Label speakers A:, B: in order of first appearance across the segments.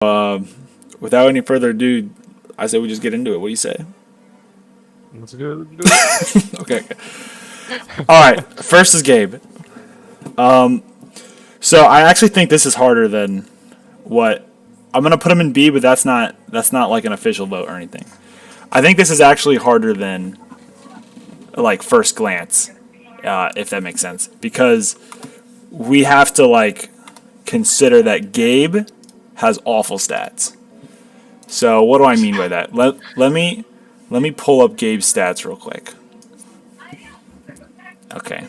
A: Without any further ado, I say we just get into it. What do you say?
B: Let's do it.
A: Okay. All right. First is Gabe. So I actually think this is harder than what I'm gonna put him in B, but that's not like an official vote or anything. I think this is actually harder than like first glance, if that makes sense, because we have to like consider that Gabe has awful stats. So what do I mean by that? Let me pull up Gabe's stats real quick. Okay.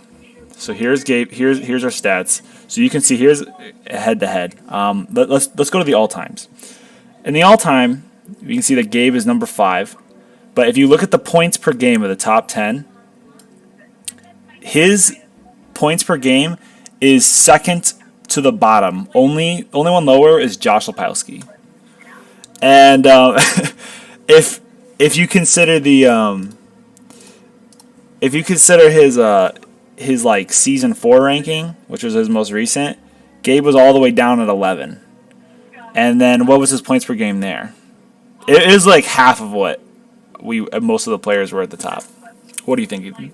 A: So here's Gabe. Here's our stats. So you can see here's head to head. Let's go to the all times. In the all time, you can see that Gabe is number 5. But if you look at the points per game of the top 10, his points per game is second to the bottom. Only one lower is Josh Lepowski. And if you consider his like season 4 ranking, which was his most recent, Gabe was all the way down at 11. And then what was his points per game there? It is like half of what most of the players were at the top. What do you think, Ethan?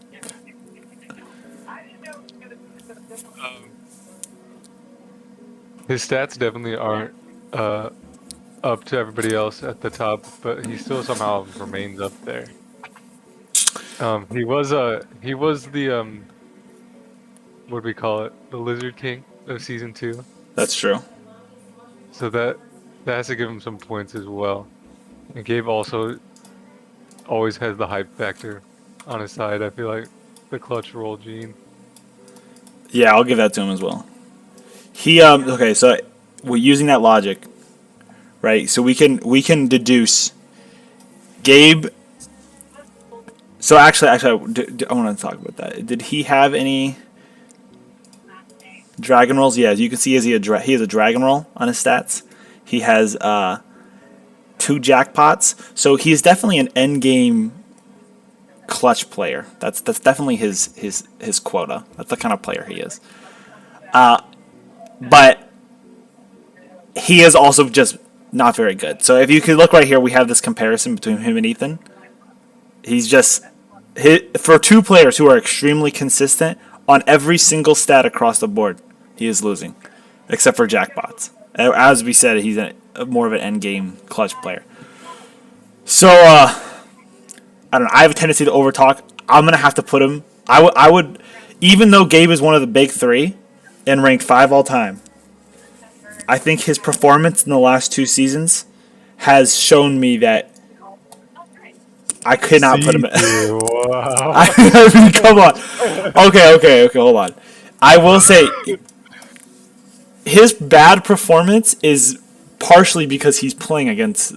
B: His stats definitely aren't up to everybody else at the top, but he still somehow remains up there. He was the what do we call it? The Lizard King of season 2.
A: That's true.
B: So that has to give him some points as well. And Gabe also always has the hype factor on his side. I feel like the clutch roll gene.
A: Yeah, I'll give that to him as well. He okay, so we're using that logic, right? So we can deduce Gabe. So actually, I want to talk about that. Did he have any dragon rolls? Yeah, as you can see, he has a dragon roll on his stats. He has 2 jackpots, so he's definitely an end game clutch player. That's definitely his quota. That's the kind of player he is. But he is also just not very good. So if you could look right here, we have this comparison between him and Ethan. He's just for 2 players who are extremely consistent on every single stat across the board, he is losing, except for jackpots. As we said, he's more of an end game clutch player. So I don't know. I have a tendency to overtalk. I'm gonna have to put him. I would, even though Gabe is one of the big 3 and ranked 5 all time, I think his performance in the last 2 seasons has shown me that I could not put him.
B: Wow.
A: I mean, come on. Okay, hold on. I will say his bad performance is partially because he's playing against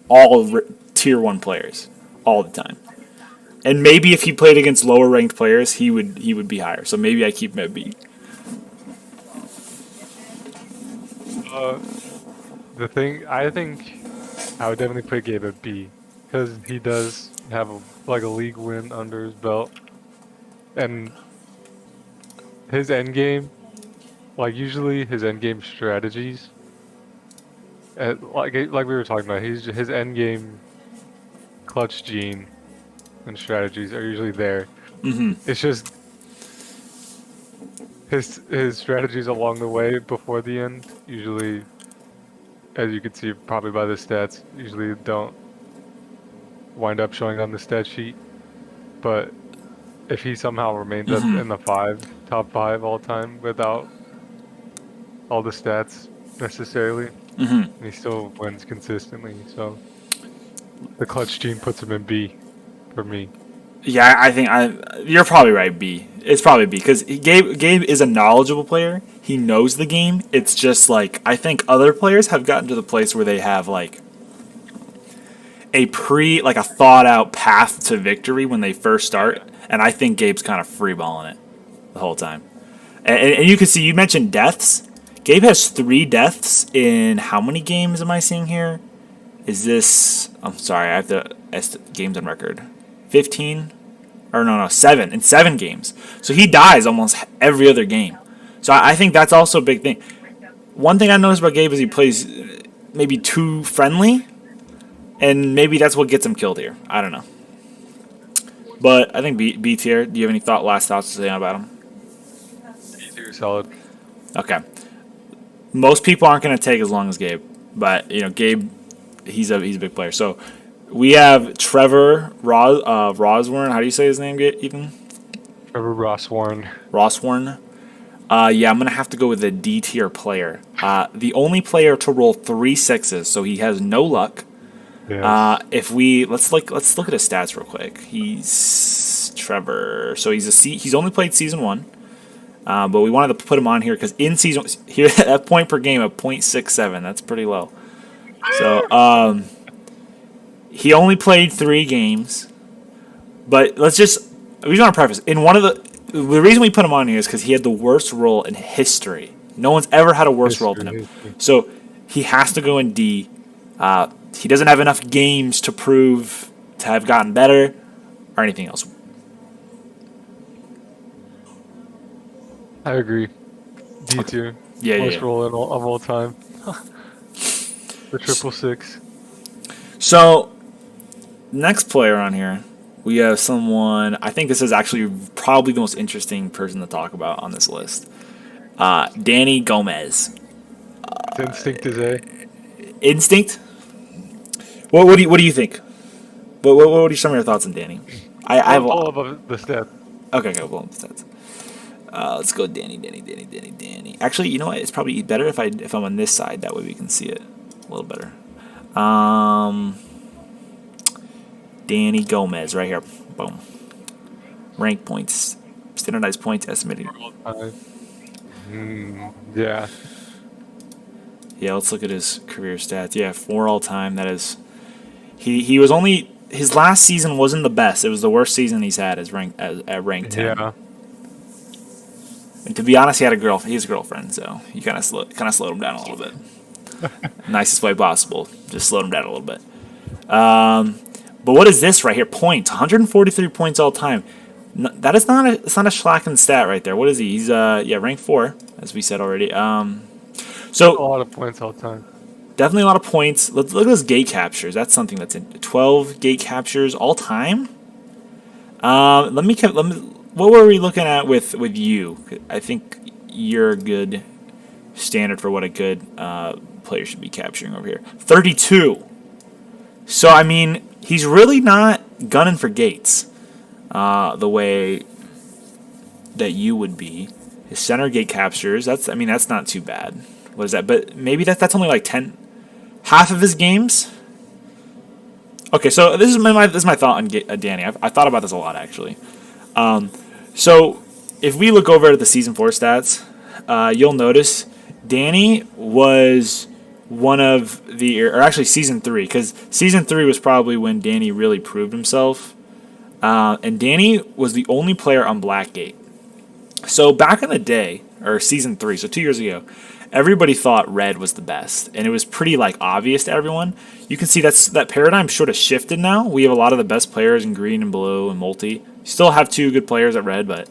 A: all tier 1 players all the time. And maybe if he played against lower ranked players, he would be higher. So maybe I keep him at B.
B: The thing, I think I would definitely put Gabe at B, because he does have a league win under his belt, and his end game, usually his end game strategies, like we were talking about, his end game clutch gene and strategies are usually there.
A: Mm-hmm.
B: It's just his strategies along the way before the end usually, as you can see probably by the stats, usually don't wind up showing on the stat sheet. But if he somehow remains up in the top 5 all time without all the stats necessarily, he still wins consistently. So the clutch gene puts him in B for me.
A: Yeah, I think you're probably right. B. It's probably B because Gabe is a knowledgeable player. He knows the game. It's just like I think other players have gotten to the place where they have like a thought out path to victory when they first start, and I think Gabe's kind of freeballing it the whole time. And you can see you mentioned deaths. Gabe has 3 deaths in how many games am I seeing here? Is this? I'm sorry, I have to games on record. 15 or no 7 in 7 games, so he dies almost every other game. So I think that's also a big thing. One thing I noticed about Gabe is he plays maybe too friendly, and maybe that's what gets him killed here. I don't know. But I think B tier. Do you have any last thoughts to say about him?
B: You're solid.
A: Okay. Most people aren't going to take as long as Gabe, but Gabe, he's a big player. So we have Trevor Rosworn. How do you say his name, Ethan?
B: Trevor Rosswarn.
A: Rossworn. Yeah, I'm gonna have to go with a D tier player. The only player to roll 3 6s, so he has no luck.
B: Yes.
A: Let's look at his stats real quick. He's Trevor, so he's only played season 1, but we wanted to put him on here because in season here at point per game of .67, that's pretty low. So he only played 3 games, but we just want to preface in one of the reason we put him on here is because he had the worst roll in history. No one's ever had a worse roll than him. So he has to go in D. He doesn't have enough games to prove to have gotten better or anything else.
B: I agree. D tier.
A: Yeah.
B: Worst roll of all time. The 666.
A: So next player on here, we have someone. I think this is actually probably the most interesting person to talk about on this list. Danny Gomez.
B: Instinct is A.
A: Instinct. What do you think? What are some of your thoughts on Danny? I have
B: all of the stats.
A: Okay, pull up the stats. Let's go Danny. Actually, you know what? It's probably better if I'm on this side. That way we can see it a little better. Danny Gomez right here. Boom. Rank points, standardized points estimating.
B: Yeah.
A: Yeah, let's look at his career stats. Yeah, 4 all time. That is. He was only his last season wasn't the best. It was the worst season he's had at rank 10.
B: Yeah.
A: And to be honest, he has a girlfriend, so he kind of slowed him down a little bit. Nicest way possible. Just slowed him down a little bit. But what is this right here? Points. 143 points all time. That is not it's not a schlacken stat right there. What is he? He's rank 4, as we said already. So
B: a lot of points all time.
A: Definitely a lot of points. Let's look at those gate captures. That's something that's in 12 gate captures all time. Let me. What were we looking at with you? I think you're a good standard for what a good player should be capturing over here. 32. So I mean, he's really not gunning for gates the way that you would be. His center gate captures. That's not too bad. What is that? But maybe that's only like 10. Half of his games. Okay, so this is my thought on Danny. I thought about this a lot actually. So if we look over at the season 4 stats, you'll notice Danny was one of or actually season 3, because season 3 was probably when Danny really proved himself. And Danny was the only player on Blackgate. So back in the day, or season 3, so 2 years ago, everybody thought red was the best, and it was pretty obvious to everyone. You can see that paradigm sort of shifted now. We have a lot of the best players in green and blue and multi. Still have 2 good players at red, but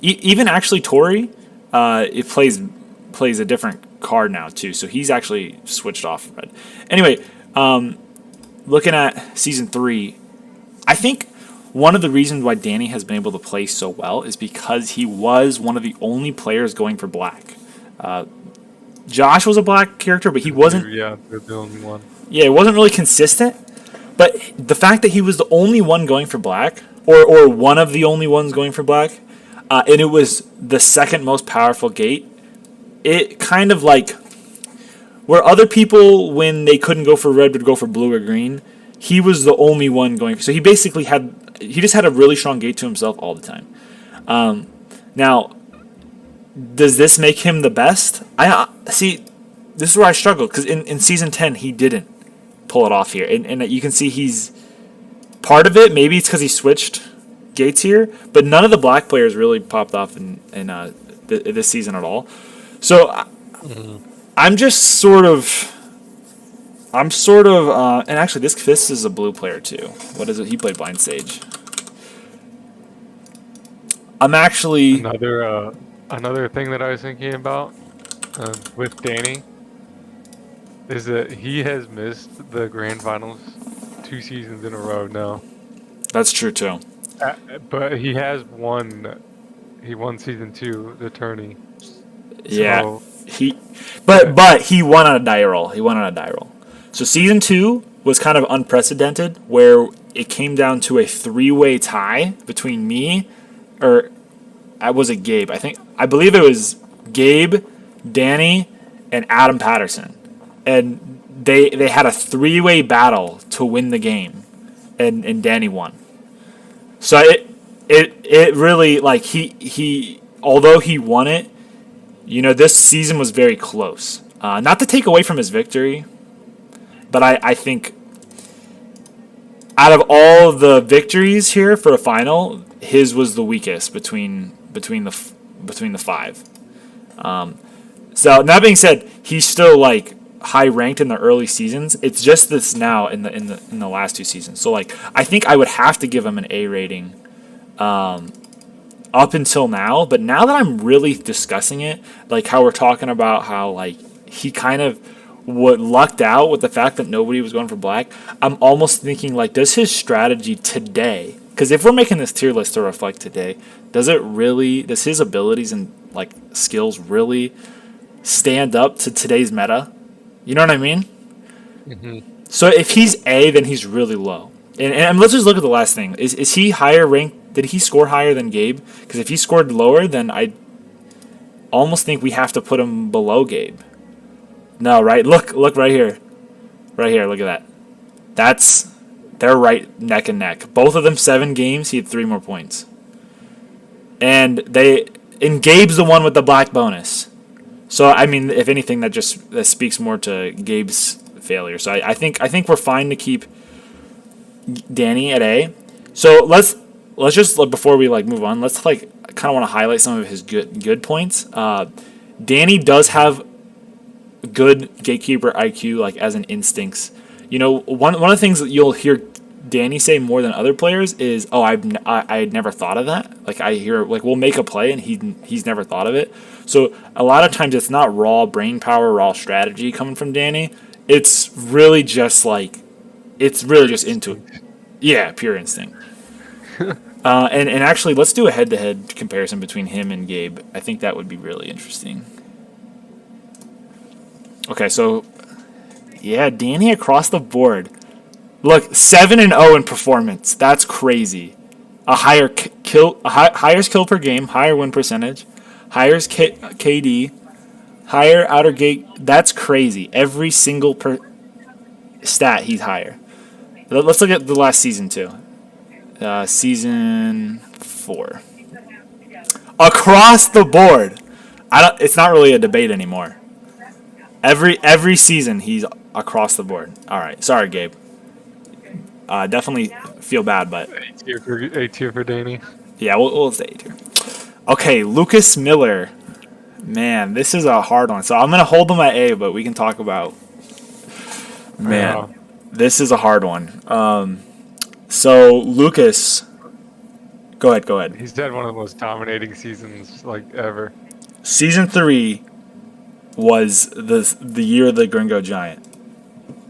A: even actually Tori, it plays a different card now too. So he's actually switched off red. Anyway, looking at season 3, I think one of the reasons why Danny has been able to play so well is because he was one of the only players going for black. Josh was a black character, but he wasn't.
B: Yeah, they're the only one.
A: Yeah, it wasn't really consistent. But the fact that he was the only one going for black, or one of the only ones going for black, and it was the second most powerful gate, it kind of where other people, when they couldn't go for red, would go for blue or green, he was the only one going. So he basically just had a really strong gate to himself all the time. Now, does this make him the best? I see. This is where I struggle, because in season 10 he didn't pull it off here, and you can see he's part of it. Maybe it's because he switched gates here, but none of the black players really popped off in this season at all. So I'm sort of, and actually this is a blue player too. What is it? He played Blind Sage. I'm actually
B: another thing that I was thinking about with Danny is that he has missed the grand finals 2 seasons in a row now.
A: That's true too.
B: But he has won. He won season 2, the tourney.
A: Yeah,
B: So
A: he,
B: yeah,
A: but he won on a die roll. He won on a die roll. So season 2 was kind of unprecedented, where it came down to a 3-way tie between me, or was it Gabe? I believe it was Gabe, Danny, and Adam Patterson, and they had a 3-way battle to win the game, and Danny won. So it really, like, he although he won it, this season was very close. Not to take away from his victory, but I think out of all of the victories here for a final, his was the weakest between the five. So that being said, he's still like high ranked in the early seasons. It's just this now in the last 2 seasons. So like I think I would have to give him an A rating up until now, but now that I'm really discussing it, like how we're talking about how like he kind of lucked out with the fact that nobody was going for black, I'm almost thinking like, does his strategy today? Because if we're making this tier list to reflect today, does his abilities and like skills really stand up to today's meta? You know what I mean?
B: hmm
A: So if he's A, then he's really low. And let's just look at the last thing. Is he higher ranked? Did he score higher than Gabe? Because if he scored lower, then I almost think we have to put him below Gabe. No, right? Look right here. Right here, look at that. They're right neck and neck. Both of them 7 games, he had 3 more points. And Gabe's the one with the black bonus. So I mean, if anything, that speaks more to Gabe's failure. So I think we're fine to keep Danny at A. So let's just before we like move on, let's like kind of want to highlight some of his good points. Danny does have good gatekeeper IQ, like as an instincts. One of the things that you'll hear Danny say more than other players is, "Oh, I had never thought of that." Like I hear like we'll make a play and he's never thought of it. So a lot of times it's not raw brain power, raw strategy coming from Danny. It's really just into it. Yeah, pure instinct. And actually, let's do a head-to-head comparison between him and Gabe. I think that would be really interesting. Okay, so yeah, Danny across the board. Look, 7-0 in performance. That's crazy. A higher higher skill per game, higher win percentage, higher KD, higher outer gate. That's crazy. Every single stat he's higher. Let's look at the last season too. Season 4. Across the board. It's not really a debate anymore. Every season he's across the board. All right, sorry, Gabe. Definitely feel bad, but
B: A tier for Danny.
A: yeah, we'll stay here. Okay, Lucas Miller. Man, this is a hard one. So I'm gonna hold him at A, but we can talk about. Man, this is a hard one. So Lucas, go ahead.
B: He's had one of the most dominating seasons like ever.
A: Season 3 was the year of the Gringo Giant.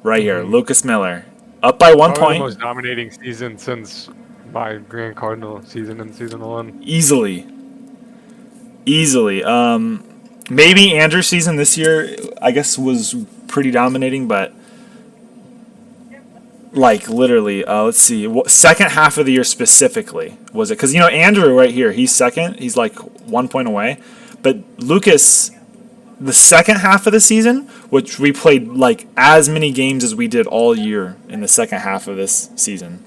A: Right here, Lucas Miller. Up by 1
B: Probably
A: point.
B: the most dominating season since my Grand Cardinal season in season 1.
A: Easily. Maybe Andrew's season this year, I guess, was pretty dominating, but like literally, let's see, second half of the year specifically was it? Because Andrew right here, he's second, he's like 1 point away, but Lucas, the second half of the season, which we played like as many games as we did all year in the second half of this season.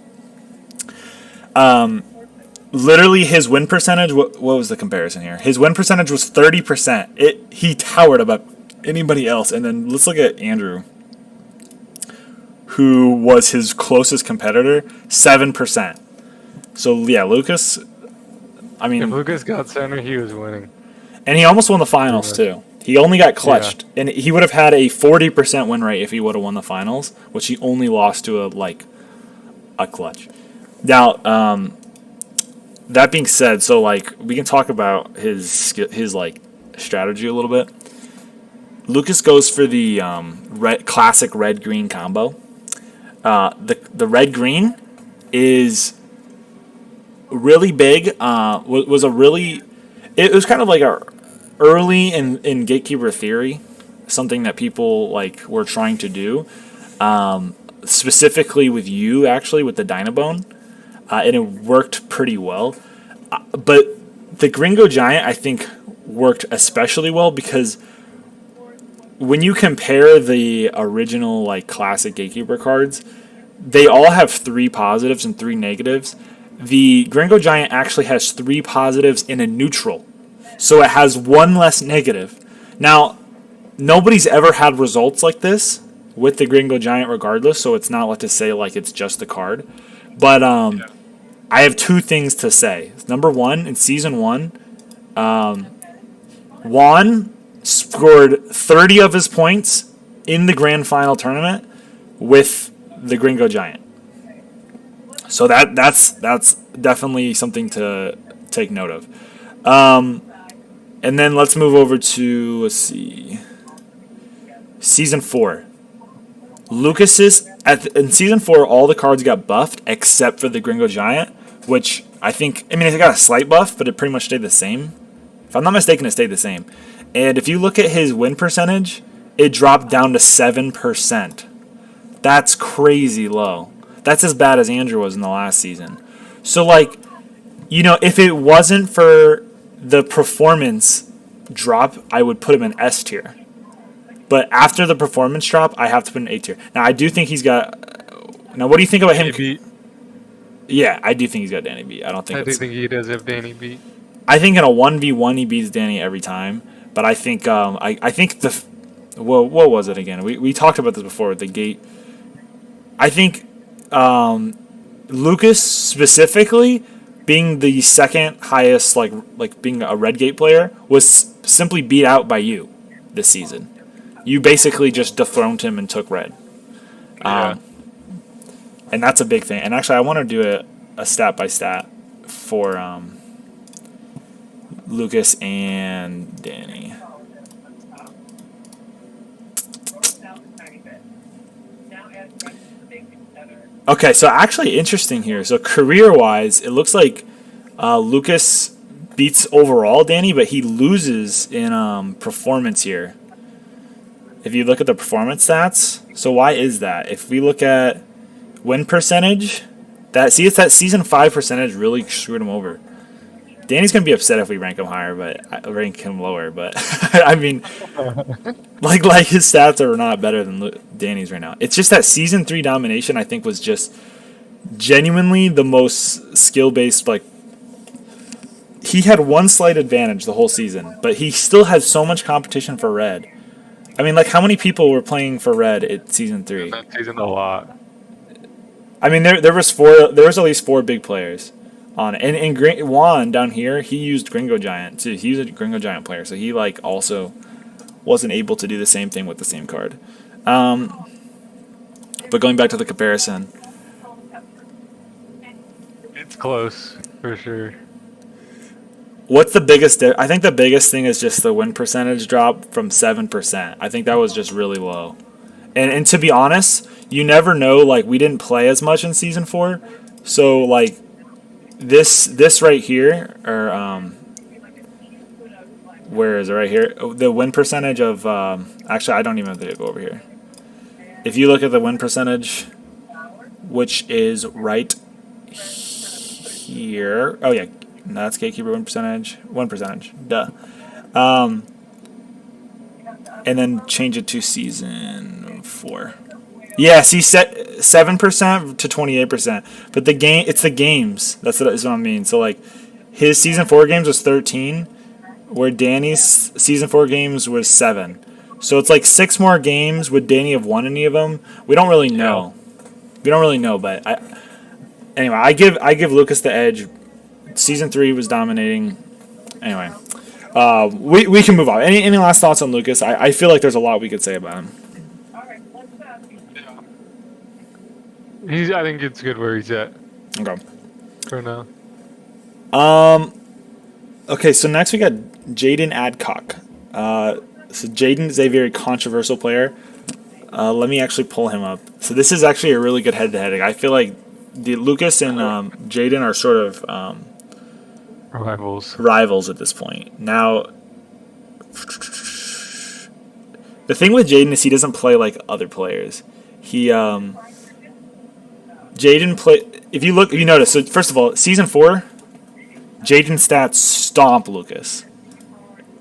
A: Literally, his win percentage. What was the comparison here? His win percentage was 30%. He towered above anybody else. And then let's look at Andrew, who was his closest competitor, 7%. So yeah, Lucas. I mean,
B: If Lucas got center, he was winning.
A: And he almost won the finals too. He only got clutched, and he would have had a 40% win rate if he would have won the finals, which he only lost to a clutch. Now, that being said, so like we can talk about his like strategy a little bit. Lucas goes for the classic red green combo. The red green is really big. Was a really it was kind of like a early in Gatekeeper theory, something that people like were trying to do, specifically with you actually with the Dynabone, and it worked pretty well. But the Gringo Giant I think worked especially well because when you compare the original like classic Gatekeeper cards, they all have 3 positives and 3 negatives. The Gringo Giant actually has 3 positives in a neutral, so it has 1 less negative. Now, nobody's ever had results like this with the Gringo Giant regardless, so it's not like to say like it's just the card. But I have 2 things to say. Number 1, in Season 1, Juan scored 30 of his points in the Grand Final tournament with the Gringo Giant. So that's definitely something to take note of. And then let's move over to, let's see, Season 4. Lucas's, in Season 4, all the cards got buffed except for the Gringo Giant, which I mean, it got a slight buff, but it pretty much stayed the same. If I'm not mistaken, it stayed the same. And if you look at his win percentage, it dropped down to 7%. That's crazy low. That's as bad as Andrew was in the last season. So, like, you know, if it wasn't for the performance drop, I would put him in S tier. But after the performance drop, I have to put in A tier. Now, I do think he's got... Now, what do you think about him?
B: Beat.
A: Yeah, I do think he's got Danny beat. I
B: do think he does have Danny beat.
A: I think in a 1v1, he beats Danny every time. But I think... I think the... Well, what was it again? We talked about this before with the gate. I think Lucas specifically, being the second highest, like being a red gate player, was simply beat out by you this season. You basically just dethroned him and took red.
B: Yeah.
A: And that's a big thing. And actually, I want to do a stat by stat for Lucas and Danny. Okay, so actually interesting here. So career-wise, it looks like Lucas beats overall Danny, but he loses in performance here. If you look at the performance stats, so why is that? If we look at win percentage, it's that Season 5 percentage really screwed him over. Danny's going to be upset if we rank him higher, but I rank him lower. But, I mean, like his stats are not better than Danny's right now. It's just that Season 3 domination, I think, was just genuinely the most skill-based, like, he had 1 slight advantage the whole season, but he still had so much competition for red. I mean, like, how many people were playing for red at Season 3?
B: That season, a lot.
A: I mean, there was at least 4 big players on it. And Juan down here, he used Gringo Giant too. He's a Gringo Giant player, so he like also wasn't able to do the same thing with the same card. But going back to the comparison,
B: it's close for sure.
A: What's the biggest? I think the biggest thing is just the win percentage drop from 7%. I think that was just really low. And to be honest, you never know. Like, we didn't play as much in Season 4, so like this right here, or where is it right here? The win percentage of actually, I don't even have to go over here. If you look at the win percentage, which is right here. Oh yeah. No, that's Gatekeeper win percentage. 1%. Duh. And then change it to Season 4. Yeah, see, set 7% to 28%. But it's the games. That's what I mean. So, like, his Season 4 games was 13, where Danny's Season 4 games was 7. So it's like 6 more games. Would Danny have won any of them? We don't really know. We don't really know, but anyway, I give Lucas the edge. Season 3 was dominating. Anyway, we can move on. Any last thoughts on Lucas? I feel like there's a lot we could say about him.
B: I think it's good where he's at.
A: Okay.
B: For now.
A: Okay, so next we got Jaden Adcock. So Jaden is a very controversial player. Let me actually pull him up. So this is actually a really good head-to-head. I feel like the Lucas and Jaden are sort of
B: Rivals.
A: rivals at this point. Now, the thing with Jaden is he doesn't play like other players. He Jaden play. If you look, if you notice. So first of all, season 4, Jaden stats stomp Lucas.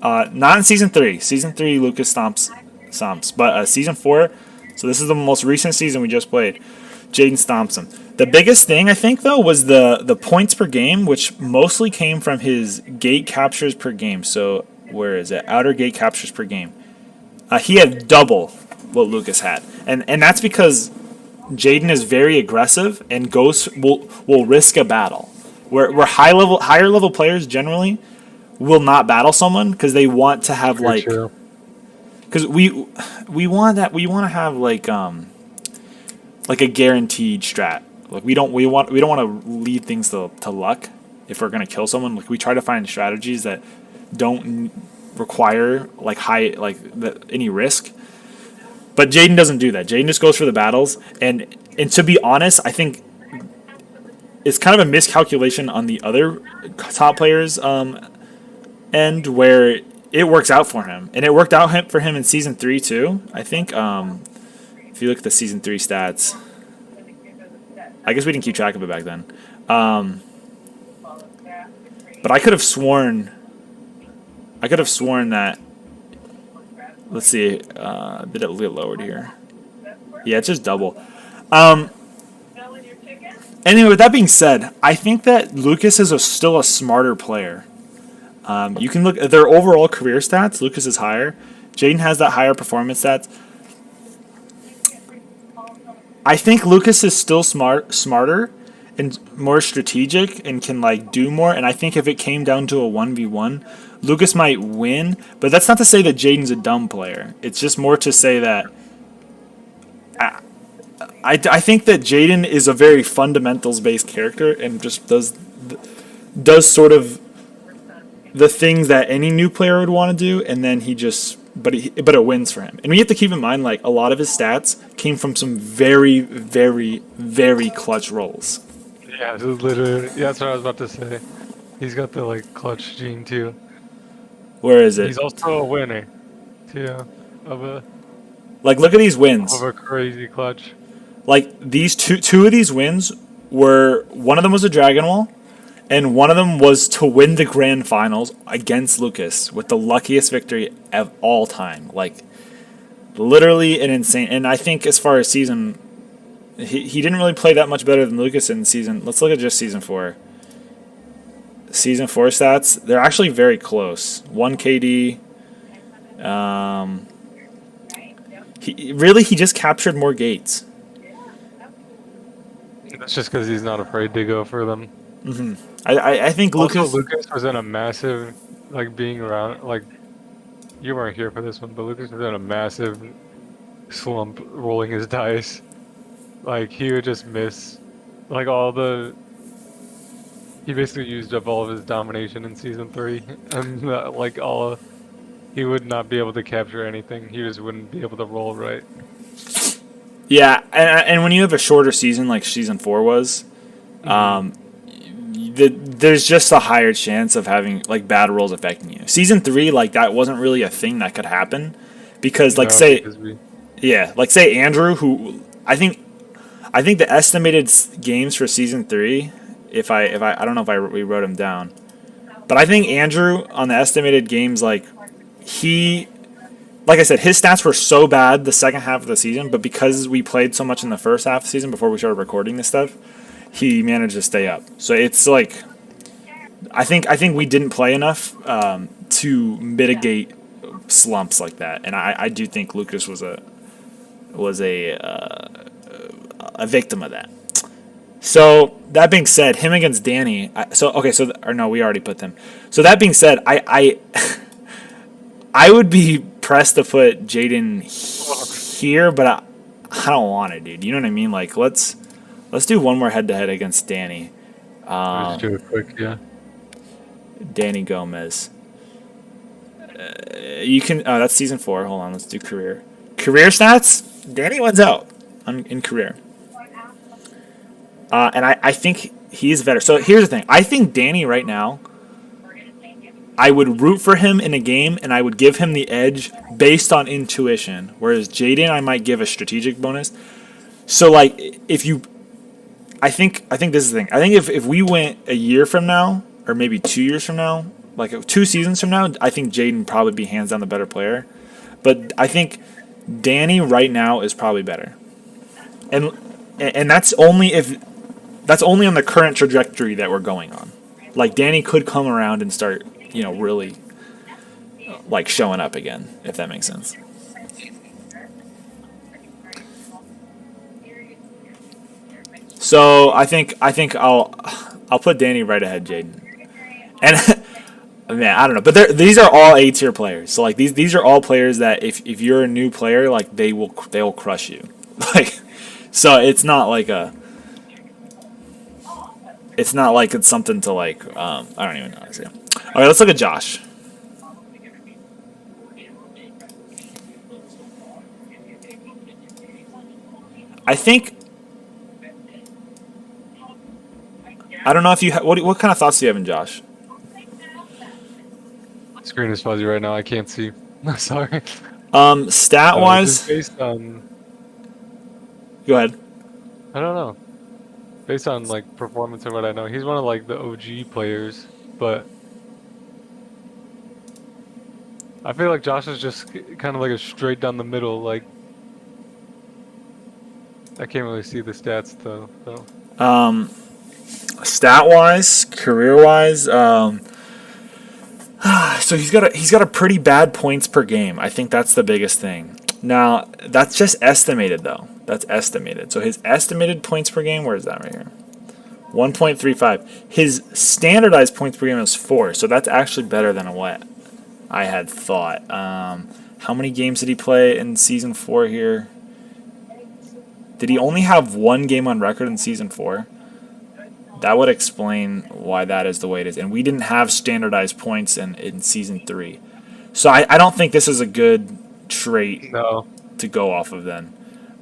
A: Not in season 3. Season 3, Lucas stomps. But season 4. So this is the most recent season we just played. Jaden stomps him. The biggest thing I think though was the points per game, which mostly came from his gate captures per game. So where is it? Outer gate captures per game. He had double what Lucas had, and that's because Jaden is very aggressive and will risk a battle. Where higher level players generally will not battle someone because they want to have like, because we want to have like a guaranteed strat. Like we don't want to leave things to luck if we're gonna kill someone. Like we try to find strategies that don't require like any risk. But Jaden doesn't do that. Jaden just goes for the battles, and to be honest, I think it's kind of a miscalculation on the other top players' end where it works out for him, and it worked out for him in season 3 too. I think if you look at the season 3 stats, I guess we didn't keep track of it back then. But I could have sworn that. Let's see. Did it get lowered here? Yeah, it's just double. Anyway, with that being said, I think that Lucas is still a smarter player. You can look at their overall career stats. Lucas is higher. Jaden has that higher performance stats. I think Lucas is still smarter and more strategic and can like do more. And I think if it came down to a 1v1, Lucas might win. But that's not to say that Jaden's a dumb player. It's just more to say that I think that Jaden is a very fundamentals-based character and just does sort of the things that any new player would want to do, and then but it wins for him. And we have to keep in mind, like, a lot of his stats came from some very, very, very clutch rolls.
B: Yeah, this is literally. Yeah, that's what I was about to say. He's got the like clutch gene too.
A: Where is it?
B: He's also a winner, too,
A: like, look at these wins.
B: of a crazy clutch.
A: Like, these two of these wins were, one of them was a Dragon Wall, and one of them was to win the grand finals against Lucas with the luckiest victory of all time. Like, literally an insane. And I think as far as season, he didn't really play that much better than Lucas in season. Let's look at just season 4. Season 4 stats, they're actually very close. 1 KD. He just captured more gates.
B: That's just because he's not afraid to go for them.
A: Mm-hmm. I think Lucas
B: was in a massive, like, being around, like, you weren't here for this one, but Lucas was in a massive slump rolling his dice. Like, he would just miss, like, he basically used up all of his domination in season 3, and, he would not be able to capture anything. He just wouldn't be able to roll right.
A: Yeah, and when you have a shorter season like season 4 was, there's just a higher chance of having like bad rolls affecting you. Season 3, like that wasn't really a thing that could happen because say Andrew, who I think the estimated games for season 3, if I don't know if we wrote them down, but I think Andrew on the estimated games, like I said, his stats were so bad the second half of the season, but because we played so much in the first half of the season before we started recording this stuff, he managed to stay up. So it's like, I think we didn't play enough to mitigate slumps like that, and I do think Lucas was a victim of that. So that being said, him against Danny. We already put them. So that being said, I would be pressed to put Jaden here, but I don't want it, dude. You know what I mean? Like, let's do one more head-to-head against Danny.
B: Let's do it quick, yeah.
A: Danny Gomez. You can. Oh, that's season 4. Hold on. Let's do career. Career stats. Danny wins out in career. And I think he's better. So here's the thing. I think Danny right now, I would root for him in a game, and I would give him the edge based on intuition. Whereas Jaden, I might give a strategic bonus. So like, if you, I think this is the thing. I think if we went a year from now, or maybe 2 years from now, like 2 seasons from now, I think Jaden would probably be hands down the better player. But I think Danny right now is probably better. And that's only on the current trajectory that we're going on. Like Danny could come around and start, really like showing up again, if that makes sense. So I think I'll put Danny right ahead Jaden. And man, I don't know, but these are all A tier players. So like these are all players that if you're a new player, like they will crush you. Like, so it's not like it's something to like. I don't even know how to say. All right, let's look at Josh. I think. I don't know if you what kind of thoughts do you have in Josh?
B: Screen is fuzzy right now. I can't see. Sorry.
A: Stat wise,
B: Based on,
A: go ahead.
B: I don't know. Based on like performance and what I know, he's one of like the OG players, but I feel like Josh is just kind of like a straight down the middle. Like I can't really see the stats though. So.
A: Stat wise, career wise, so he's got a pretty bad points per game. I think that's the biggest thing. Now that's just estimated though. That's estimated. So his estimated points per game, where is that right here? 1.35. His standardized points per game is 4. So that's actually better than what I had thought. How many games did he play in season 4 here? Did he only have 1 game on record in season 4? That would explain why that is the way it is. And we didn't have standardized points in season 3. So I don't think this is a good trait to go off of then.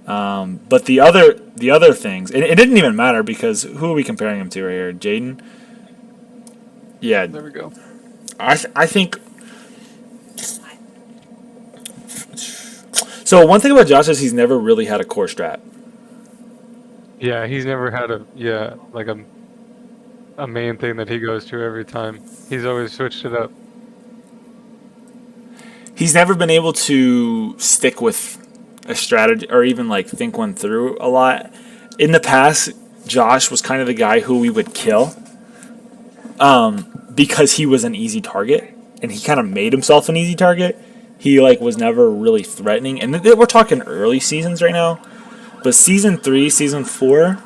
A: But the other things, it didn't even matter because who are we comparing him to right here? Jaden? Yeah.
B: There we go.
A: I think... So one thing about Josh is he's never really had a core strat.
B: Yeah, he's never had a main thing that he goes to every time. He's always switched it up.
A: He's never been able to stick with a strategy or even like think one through a lot. In the past, Josh was kind of the guy who we would kill because he was an easy target and he kind of made himself an easy target. He like was never really threatening, and we're talking early seasons right now. But season 3, season 4,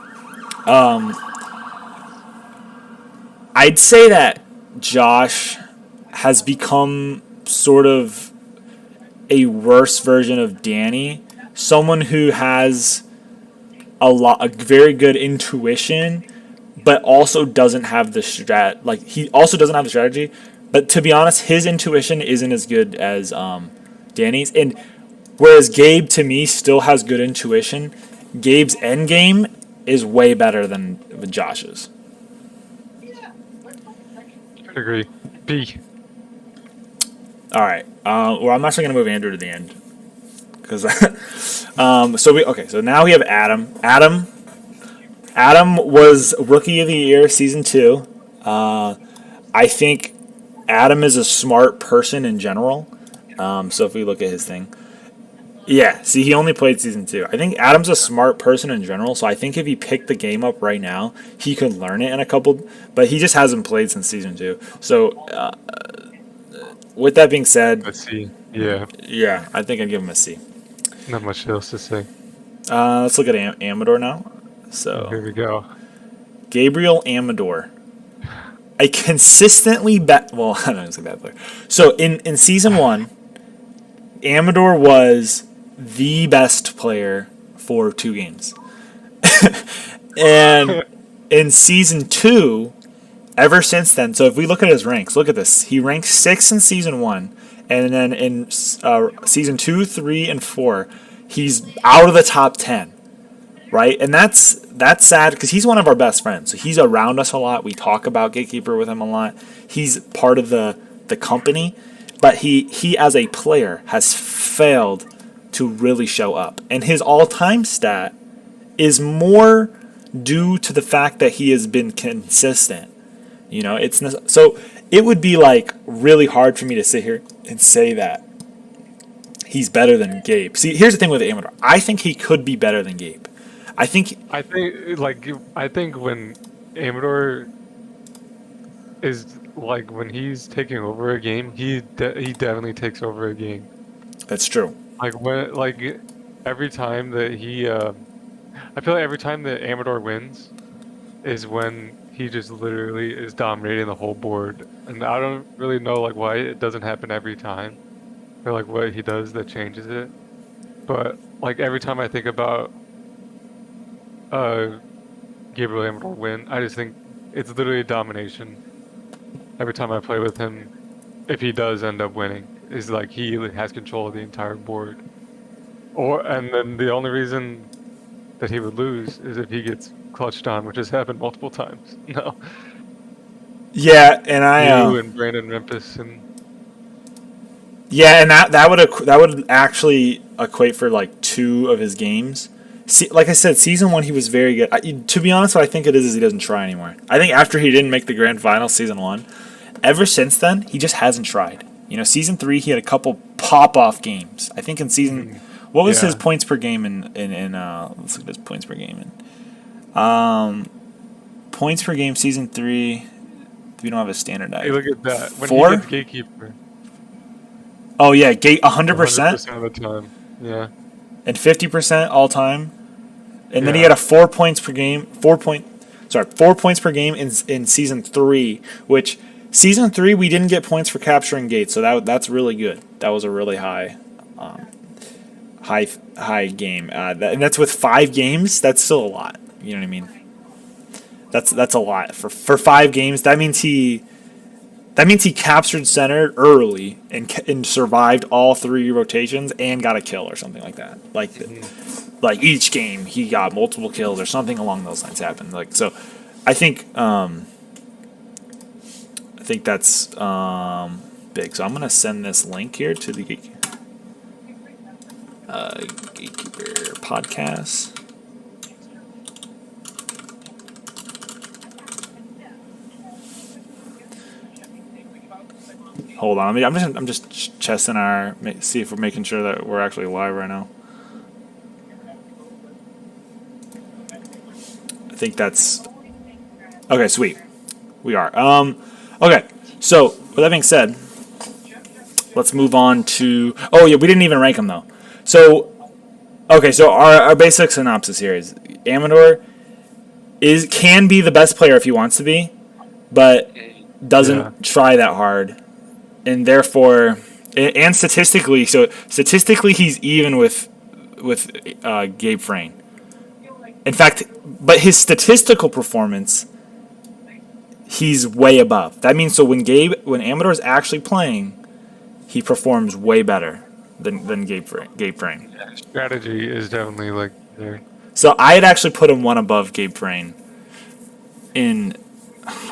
A: I'd say that Josh has become sort of a worse version of Danny, someone who has a very good intuition, but also doesn't have the he also doesn't have the strategy. But to be honest, his intuition isn't as good as Danny's, and whereas Gabe to me still has good intuition, Gabe's end game is way better than Josh's.
B: I agree. B.
A: All right. Well, I'm actually gonna move Andrew to the end because So now we have Adam. Adam was Rookie of the Year season 2. I think Adam is a smart person in general. So if we look at his thing, yeah. See, he only played season 2. I think Adam's a smart person in general. So I think if he picked the game up right now, he could learn it in a couple. But he just hasn't played since season 2. So with that being said,
B: A C. Yeah.
A: Yeah, I think I'd give him a C.
B: Not much else to say.
A: Let's look at Amador now. So
B: Here we go.
A: Gabriel Amador. I consistently bet. Well, I don't know, a bad player. So in season 1, Amador was the best player for 2 games, and in season 2, ever since then. So if we look at his ranks, look at this. He ranked 6th in season 1, and then in season 2, 3, and 4, he's out of the top 10. Right, and that's sad because he's one of our best friends. So he's around us a lot. We talk about Gatekeeper with him a lot. He's part of the company, but he as a player has failed to really show up. And his all-time stat is more due to the fact that he has been consistent. So it would be like really hard for me to sit here and say that he's better than Gabe. See, here's the thing with Amador. I think he could be better than Gabe. I think
B: when Amador is like when he's taking over a game, he definitely takes over a game.
A: That's true.
B: Every time that I feel like every time that Amador wins is when he just literally is dominating the whole board, and I don't really know why it doesn't happen every time, or what he does that changes it. But every time I think about Gabriel Amador win, I just think it's literally domination. Every time I play with him, if he does end up winning, is he has control of the entire board. And then the only reason that he would lose is if he gets clutched on, which has happened multiple times. No.
A: Yeah, and
B: you and Brandon Memphis and.
A: Yeah, and that would actually equate for 2 of his games. See, like I said, season 1 he was very good. To be honest, what I think it is he doesn't try anymore. I think after he didn't make the grand final season 1, ever since then he just hasn't tried. Season 3 he had a couple pop off games. I think in season, what was his points per game in let's look at his points per game points per game season 3. We don't have a standardized.
B: Hey, look at that. When
A: 4?
B: He gets Gatekeeper.
A: Oh yeah, 100%.
B: 100% of the time. Yeah.
A: And 50% all time. And then he had a 4 points per game. 4 points per game in season 3, which season 3 we didn't get points for capturing gates, so that's really good. That was a really high game. And that's with 5 games. That's still a lot. You know what I mean? That's a lot for 5 games. That means he captured center early and survived all 3 rotations and got a kill or something like that. Like each game he got multiple kills or something along those lines happened. So, I think that's big. So I'm gonna send this link here to the Gatekeeper podcast. Hold on, I'm just testing see if we're making sure that we're actually live right now. I think that's okay. Sweet, we are. Okay, so with that being said, let's move on to. Oh yeah, we didn't even rank him though. So okay, so our basic synopsis here is Amador can be the best player if he wants to be, but doesn't try that hard. And therefore, and statistically he's even with Gabe Frayne. In fact, but his statistical performance, he's way above. That means so when Amador is actually playing, he performs way better than Gabe Frayne.
B: Yeah, strategy is definitely there.
A: So I had actually put him 1 above Gabe Frayne.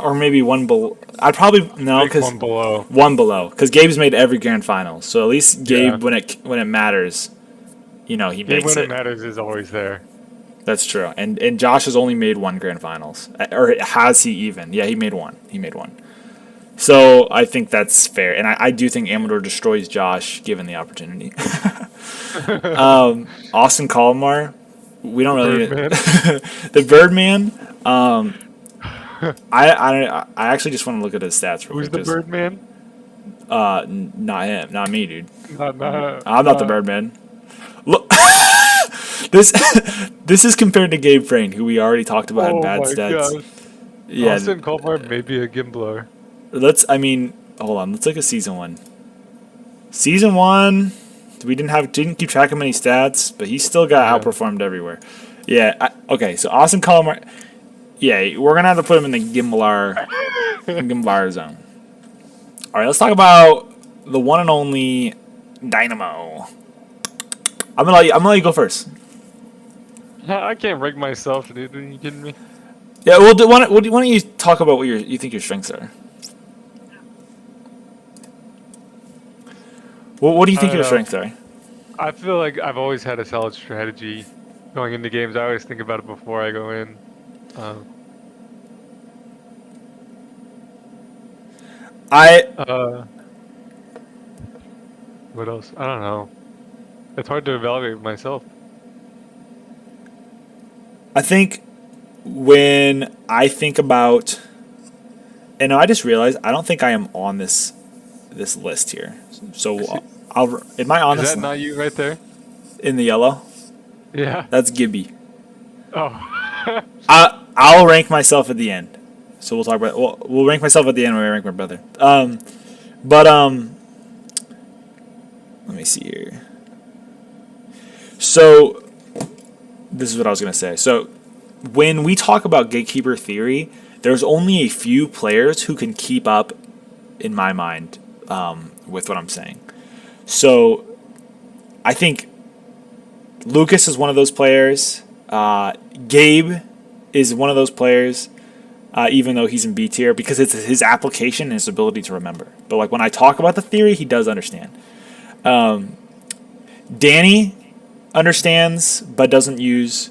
A: Or maybe 1 below. I'd probably no because
B: 1 below.
A: 1 below because Gabe's made every grand final. So at least Gabe, when it matters, he makes it.
B: When it matters is always there.
A: That's true. And Josh has only made 1 grand finals, or has he even? Yeah, he made 1. So I think that's fair, and I do think Amador destroys Josh given the opportunity. Austin Kalmar, we don't really the Birdman. I actually just want to look at his stats.
B: Who's the Birdman?
A: Not him, not me, dude.
B: I'm
A: not the Birdman. Look, this is compared to Gabe Frayne, who we already talked about in bad stats.
B: Gosh.
A: Yeah,
B: Austin Kalmar may be a gimbler.
A: Hold on. Let's look at season 1. Season 1, we didn't keep track of many stats, but he still got outperformed everywhere. Yeah. Okay. So Austin Kalmar. Yeah, we're gonna have to put him in the Gimblar zone. All right, let's talk about the one and only Dynamo. I'm gonna let you go first.
B: I can't rank myself, dude. Are you kidding me?
A: Yeah, well, why don't you talk about what you think your strengths are? What do you
B: I
A: think
B: don't
A: your
B: know.
A: strengths are?
B: I feel like I've always had a solid strategy going into games. I always think about it before I go in. Um,
A: I
B: uh, what else? I don't know. It's hard to evaluate myself.
A: I think when I think about, and I just realized I don't think I am on this list here. So
B: Is
A: I'll am I on
B: is
A: this
B: that not you right there?
A: in the yellow?
B: Yeah.
A: That's Gibby.
B: Oh.
A: I'll rank myself at the end. So we'll talk about we'll rank myself at the end when we rank my brother. But let me see here. So this is what I was gonna say. So when we talk about gatekeeper theory, there's only a few players who can keep up, in my mind, with what I'm saying. So I think Lucas is one of those players. Gabe is one of those players, even though he's in B tier, because it's his application and his ability to remember. But like when I talk about the theory, he does understand. Danny understands but doesn't use.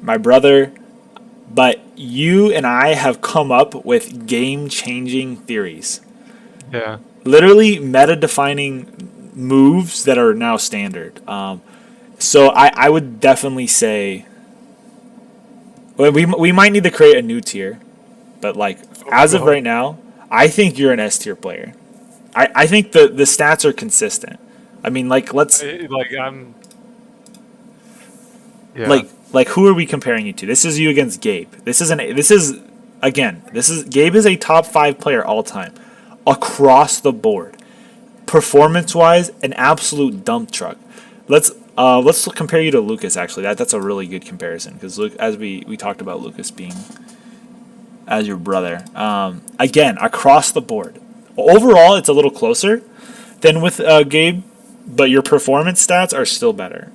A: My brother, but you and I have come up with game-changing theories.
B: Yeah.
A: Literally meta-defining moves that are now standard. So I would definitely say well, we might need to create a new tier, but like as of
B: Oh,
A: right now, I think you're an S tier player. I think the stats are consistent. I mean, like let's
B: like I'm. Yeah.
A: like who are we comparing you to? This is you against Gabe. This is again, this is Gabe is a top 5 player all time across the board. Performance wise, an absolute dump truck. Let's compare you to Lucas actually. That's a really good comparison because Luke as we talked about Lucas being as your brother. Again, across the board. Overall, it's a little closer than with Gabe, but your performance stats are still better.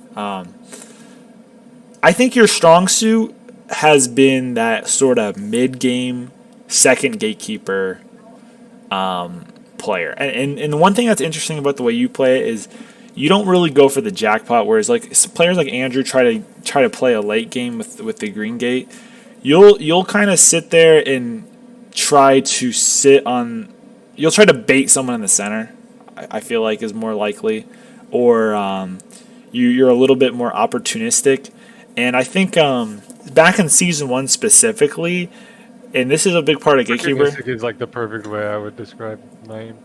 A: I think your strong suit has been that sort of mid game, second gatekeeper player. And the one thing that's interesting about the way you play it is you don't really go for the jackpot. Whereas like players like Andrew try to play a late game with the green gate. You'll kind of sit there and try to sit on. You'll try to bait someone in the center. I feel like is more likely, or you're a little bit more opportunistic. And I think back in season 1 specifically, and this is a big part of Gatekeeper.
B: Opportunistic is like the perfect way I would describe my aim.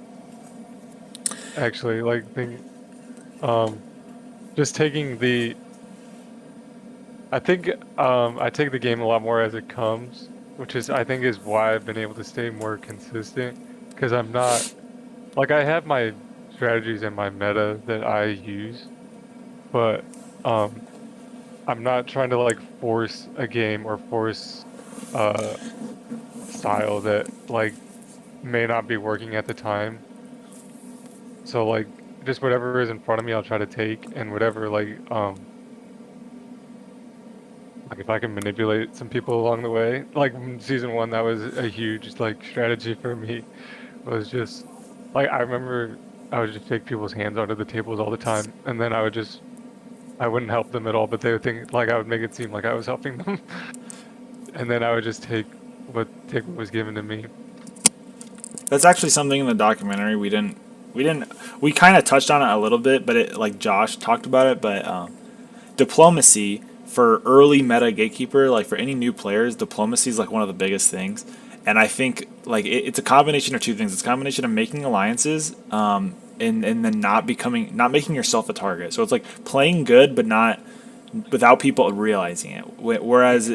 B: Actually, like think, um, just taking the. I think I take the game a lot more as it comes, which is I think is why I've been able to stay more consistent. Because I'm not like I have my strategies and my meta that I use, but um, I'm not trying to like force a game or force a style that like may not be working at the time. So like just whatever is in front of me, I'll try to take, and whatever like if I can manipulate some people along the way. Like in season 1, that was a huge like strategy for me. Was just like I remember I would just take people's hands onto the tables all the time, and then I wouldn't help them at all, but they would think like I would make it seem like I was helping them, and then I would just take what was given to me.
A: That's actually something in the documentary we kind of touched on it a little bit, but it like Josh talked about it. But diplomacy for early meta gatekeeper, like for any new players, diplomacy is like one of the biggest things. And I think like it's a combination of two things. It's a combination of making alliances, and then not making yourself a target. So it's like playing good, but not without people realizing it. Whereas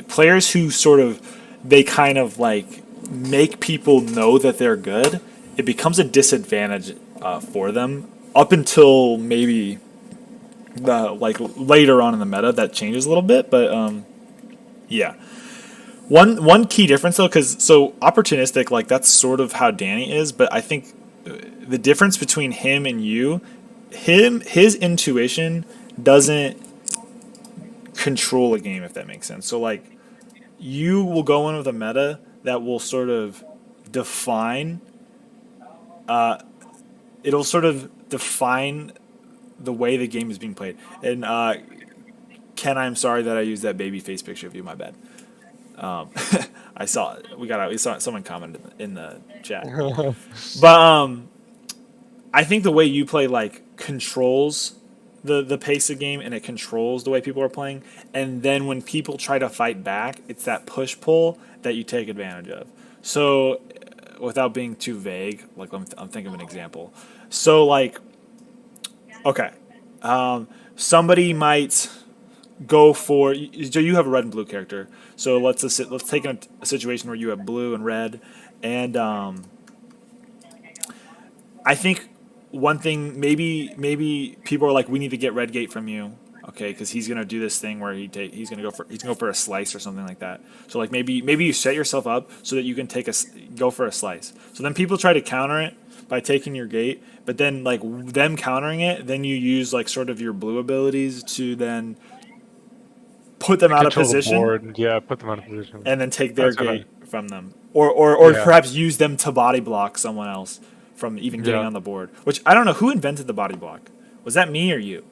A: players who sort of they kind of like make people know that they're good, it becomes a disadvantage for them up until maybe the like later on in the meta that changes a little bit. But yeah, one key difference though, because so opportunistic like that's sort of how Danny is, but I think the difference between him and you, his intuition doesn't control a game, if that makes sense. So like you will go in with a meta that will sort of define it'll sort of define the way the game is being played. And Ken, I'm sorry that I used that baby face picture of you. My bad. Um, I saw it. We saw it, someone commented in the chat. But I think the way you play like controls the pace of game, and it controls the way people are playing. And then when people try to fight back, it's that push pull that you take advantage of. So without being too vague, like I'm thinking of an example. So like, okay, somebody might go for. So you have a red and blue character. So let's take a situation where you have blue and red, and I think one thing maybe people are like, we need to get Red Gate from you, okay, because he's gonna do this thing where he's gonna go for a slice or something like that. So like maybe you set yourself up so that you can go for a slice. So then people try to counter it by taking your gate, but then like them countering it, then you use like sort of your blue abilities to then put them out of
B: Control the
A: position
B: board. Yeah, put them out of position.
A: and then take their
B: That's what I.
A: gate from them, or
B: Yeah.
A: perhaps use them to body block someone else from even getting
B: Yeah.
A: on the board. Which I don't know who invented the body block. Was that me or you?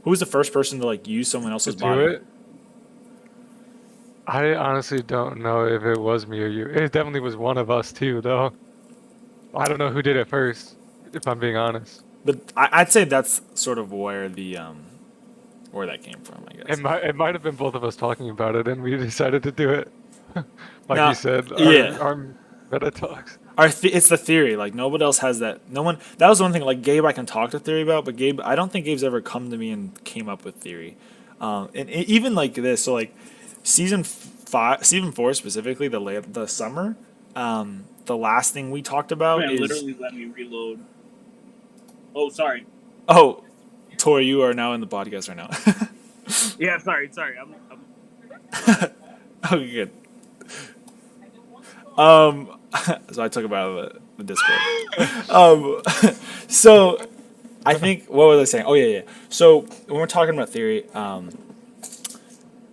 A: Who was the first person to like use someone else's
B: To
A: body?
B: do it. I honestly don't know if it was me or you. It definitely was one of us too, though. I don't know who did it first, if I'm being honest.
A: But I'd say that's sort of where the where that came from, I guess.
B: It might have been both of us talking about it, and we decided to do it. Like
A: Now,
B: you said,
A: yeah.
B: our meta talks.
A: It's the theory. Like nobody else has that. No one. That was one thing. Like Gabe, I can talk to theory about, but Gabe, I don't think Gabe's ever come to me and came up with theory. Even like this. So like season 4 specifically, the summer. The last thing we talked about
C: Man,
A: is
C: literally let me reload. Oh, sorry.
A: oh, Tori, you are now in the podcast right now.
C: Yeah, sorry.
A: Okay, good. So I took him out of the Discord. So I think what was I saying? Oh yeah. So when we're talking about theory, the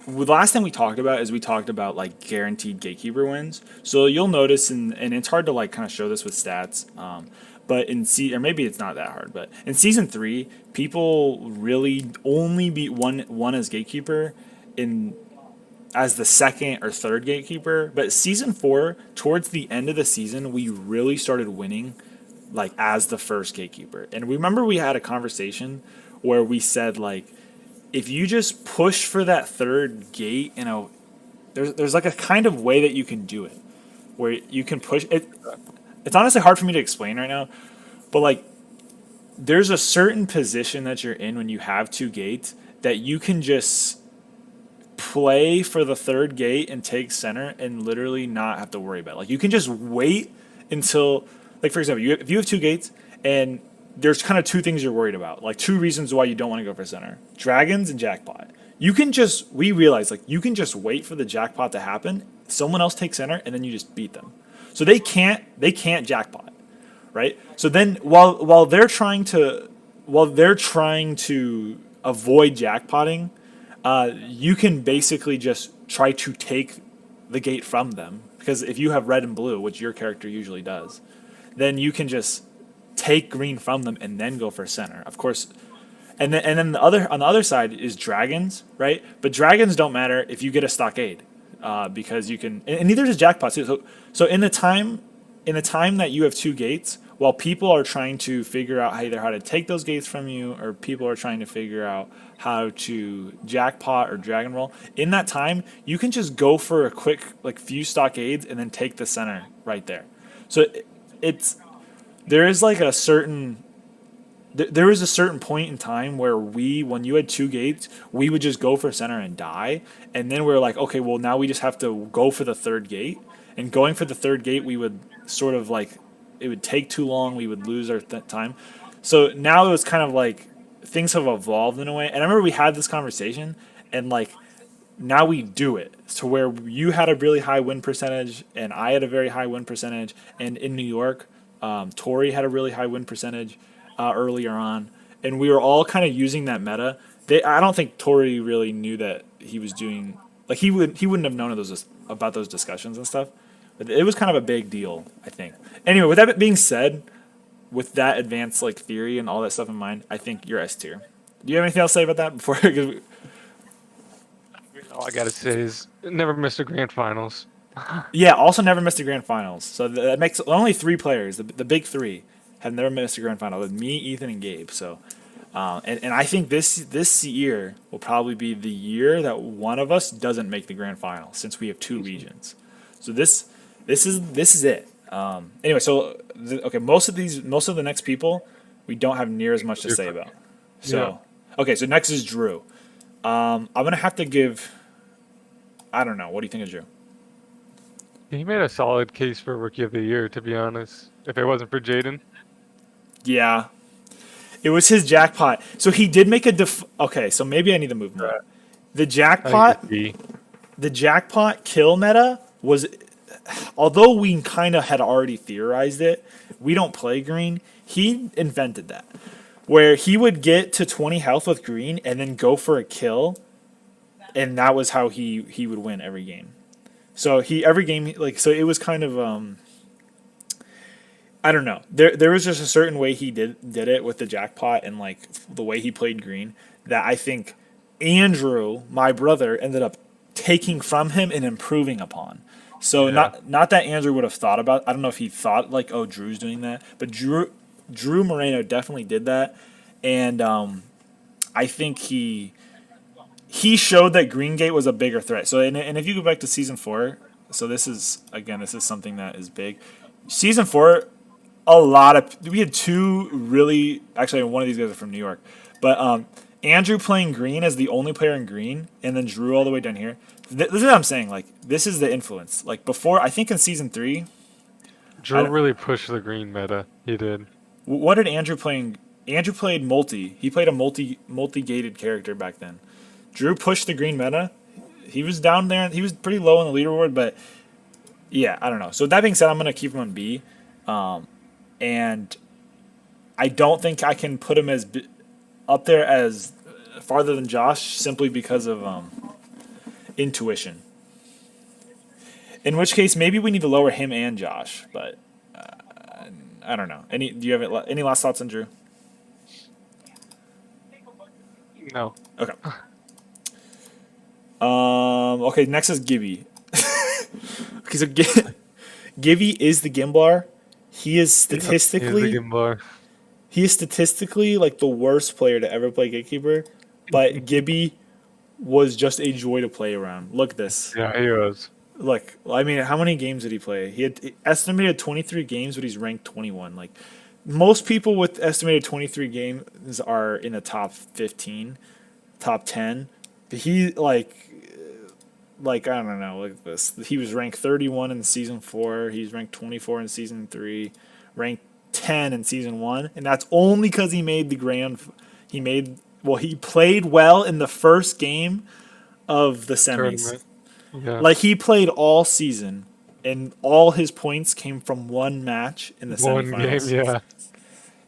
A: last thing we talked about is we talked about like guaranteed gatekeeper wins. So you'll notice, and it's hard to like kind of show this with stats. But or maybe it's not that hard. But in season 3, people really only beat one as gatekeeper as the second or third gatekeeper. But season 4, towards the end of the season, we really started winning like as the first gatekeeper. And remember we had a conversation where we said like, if you just push for that third gate, there's like a kind of way that you can do it where you can push it. It's honestly hard for me to explain right now, but like there's a certain position that you're in when you have 2 gates that you can just play for the third gate and take center and literally not have to worry about it. Like you can just wait until, like for example, if you have 2 gates and there's kind of 2 things you're worried about, like 2 reasons why you don't want to go for center: dragons and jackpot. We realize like you can just wait for the jackpot to happen, someone else takes center, and then you just beat them. So they can't jackpot, right? So then while they're trying to avoid jackpotting, you can basically just try to take the gate from them, because if you have red and blue, which your character usually does, then you can just take green from them and then go for center. Of course, and then on the other side is dragons, right? But dragons don't matter if you get a stockade, because you can, and neither does jackpot too. So in the time that you have 2 gates, while people are trying to figure out either how to take those gates from you, or people are trying to figure out how to jackpot or dragon roll, in that time you can just go for a quick like few stockades and then take the center right there. So there is like a certain there was a certain point in time where when you had 2 gates, we would just go for center and die. And then we are like, okay, well now we just have to go for the third gate. And going for the third gate, we would sort of like, it would take too long. We would lose our time. So now it was kind of like things have evolved in a way. And I remember we had this conversation, and like now we do it to where you had a really high win percentage and I had a very high win percentage. And in New York, Tori had a really high win percentage earlier on, and we were all kind of using that meta. I don't think Tori really knew that he was doing like he wouldn't have known of those about those discussions and stuff. But it was kind of a big deal, I think. Anyway, with that being said, with that advanced like theory and all that stuff in mind, I think you're S tier. Do you have anything else to say about that before? 'Cause
B: All I gotta say is never missed a grand finals.
A: yeah, also never missed a grand finals. So that makes only 3 players, the big 3, have never missed a grand final. With me, Ethan, and Gabe. So, and I think this year will probably be the year that one of us doesn't make the grand final since we have 2 regions. So this is it. Anyway, so okay, most of the next people we don't have near as much to say about. So okay, so next is Drew. I'm gonna have to give. I don't know. What do you think of Drew?
B: He made a solid case for Rookie of the Year, to be honest. If it wasn't for Jaden,
A: Yeah, it was his jackpot. So he did make a okay, so maybe I need to move more. The
B: I
A: jackpot,
B: think it's B.
A: the jackpot kill meta was, although we kind of had already theorized it, we don't play green. He invented that, where he would get to 20 health with green and then go for a kill, and that was how he would win every game. So every game like so it was kind of I don't know. There was just a certain way he did it with the jackpot and like the way he played green that I think Andrew, my brother, ended up taking from him and improving upon. So
B: Yeah.
A: not that Andrew would have thought about. I don't know if he thought like, oh, Drew's doing that, but Drew Moreno definitely did that, and I think he showed that Green Gate was a bigger threat. So and if you go back to season 4, so this is something that is big. Season 4, we had 2 really, actually one of these guys are from New York, but Andrew playing green as the only player in green, and then Drew all the way down here. This is what I'm saying. Like this is the influence. Like before, I think in season 3,
B: Drew really pushed the green meta. He did.
A: what did Andrew playing? Andrew played multi. He played a multi-gated character back then. Drew pushed the green meta. He was down there. He was pretty low on the leaderboard, but yeah, I don't know. So that being said, I'm gonna keep him on B, and I don't think I can put him as up there as farther than Josh simply because of intuition. In which case, maybe we need to lower him and Josh, but I don't know. Do you have any last thoughts on Drew?
B: No.
A: Okay. Okay, next is Gibby. Okay, so Gibby is the Gimblar. He is statistically like the worst player to ever play Gatekeeper, but Gibby was just a joy to play around. Look at this.
B: Yeah, he was.
A: Look, I mean, how many games did he play? He had estimated 23 games, but he's ranked 21. Like most people with estimated 23 games are in the top 15, top 10. But he I don't know, like this. He was ranked 31 in season 4. He's ranked 24 in season 3, ranked 10 in season 1, and that's only because he made the grand. He played well in the first game of the semis.
B: Tournament. Yeah.
A: Like he played all season, and all his points came from one match in the
B: One
A: semifinals.
B: game, yeah.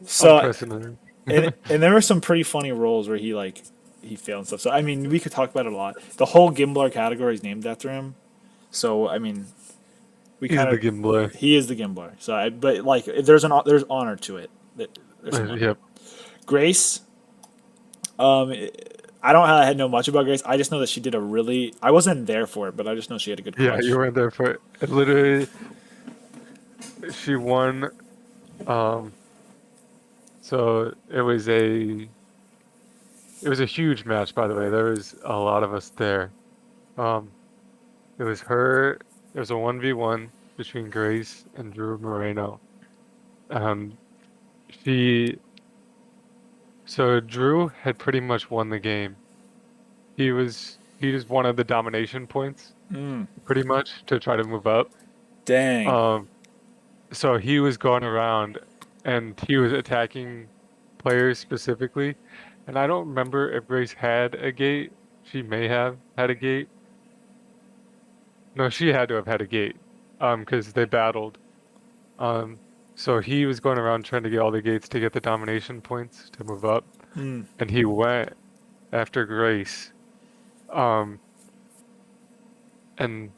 A: So
B: Unprecedented.
A: and there were some pretty funny roles where he failed and stuff. So I mean, we could talk about it a lot. The whole Gimblar category is named after him. So I mean,
B: He's the Gimbler.
A: he is the Gimblar. So but like there's honor to it. There's some honor.
B: Yep.
A: Grace, I had know much about Grace. I just know that she did I wasn't there for it, but I just know she had a good
B: Yeah,
A: clutch.
B: you weren't there for it. Literally, she won. So it was a huge match, by the way. There was a lot of us there. It was her. It was a 1v1 between Grace and Drew Moreno. So Drew had pretty much won the game. He just wanted the domination points, pretty much, to try to move up.
A: Dang.
B: So he was going around, and he was attacking players specifically. And I don't remember if Grace had a gate. She may have had a gate. No, she had to have had a gate, because they battled. So he was going around trying to get all the gates to get the domination points to move up,
A: Mm.
B: and he went after Grace. Um, and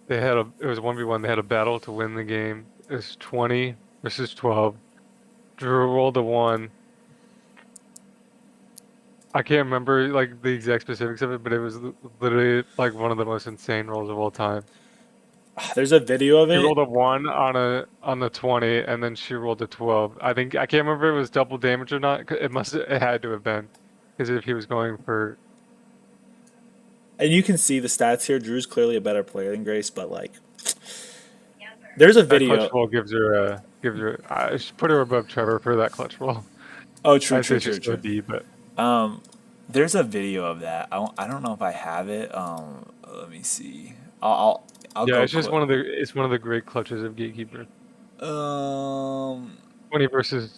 B: it was 1v1. They had a battle to win the game. It was 20 versus 12. Drew rolled a 1. I can't remember like the exact specifics of it, but it was literally like one of the most insane rolls of all time.
A: There's a video of
B: She
A: it.
B: rolled a 1 on the 20, and then she rolled a 12. I can't remember if it was double damage or not. It had to have been, because if he was going for
A: And you can see the stats here. Drew's clearly a better player than Grace, but like, there's a
B: that clutch
A: video.
B: roll I should put her above Trevor for that clutch roll.
A: Oh, true,
B: I
A: true,
B: say
A: true,
B: she's still a
A: true.
B: D, but
A: There's a video of that. I don't know if I have it. Let me see. I'll
B: yeah,
A: go
B: it's just
A: quick.
B: it's one of the great clutches of Gatekeeper.
A: Um,
B: 20 versus,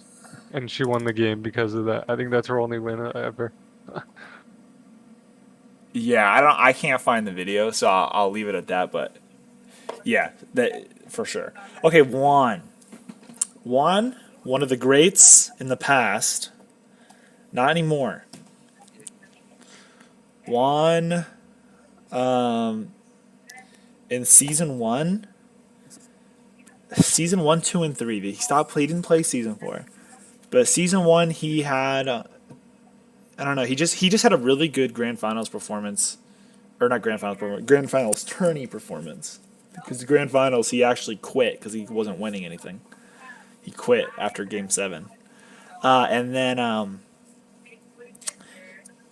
B: and she won the game because of that. I think that's her only win ever.
A: yeah, I can't find the video, so I'll leave it at that. But yeah, that for sure. Okay, one of the greats in the past, not anymore. Juan, in season one, two, and three. He stopped. He didn't play season four, but season one he had. I don't know. He just had a really good grand finals performance, or not grand finals performance, grand finals tourney performance. Because the grand finals he actually quit because he wasn't winning anything. He quit after game 7, and then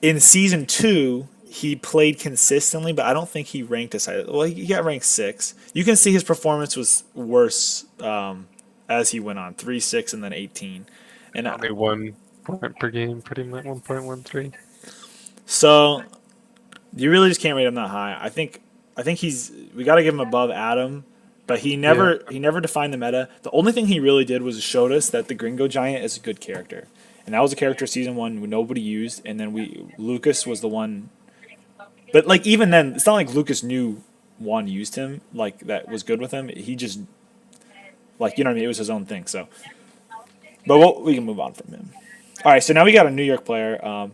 A: in season 2 he played consistently, but I don't think he ranked as high. Well, he got ranked 6. You can see his performance was worse as he went on 3, 6, and then 18. And
B: Only 1 point per game, pretty much 1.13.
A: so you really just can't rate him that high. I think we got to give him above Adam, but he never defined the meta. The only thing he really did was showed us that the Gringo Giant is a good character, and that was a character season 1 nobody used, and then Lucas was the one. But like even then, it's not like Lucas knew Juan used him like that was good with him. He just like you know what I mean. It was his own thing. So, but we can move on from him. All right, so now we got a New York player,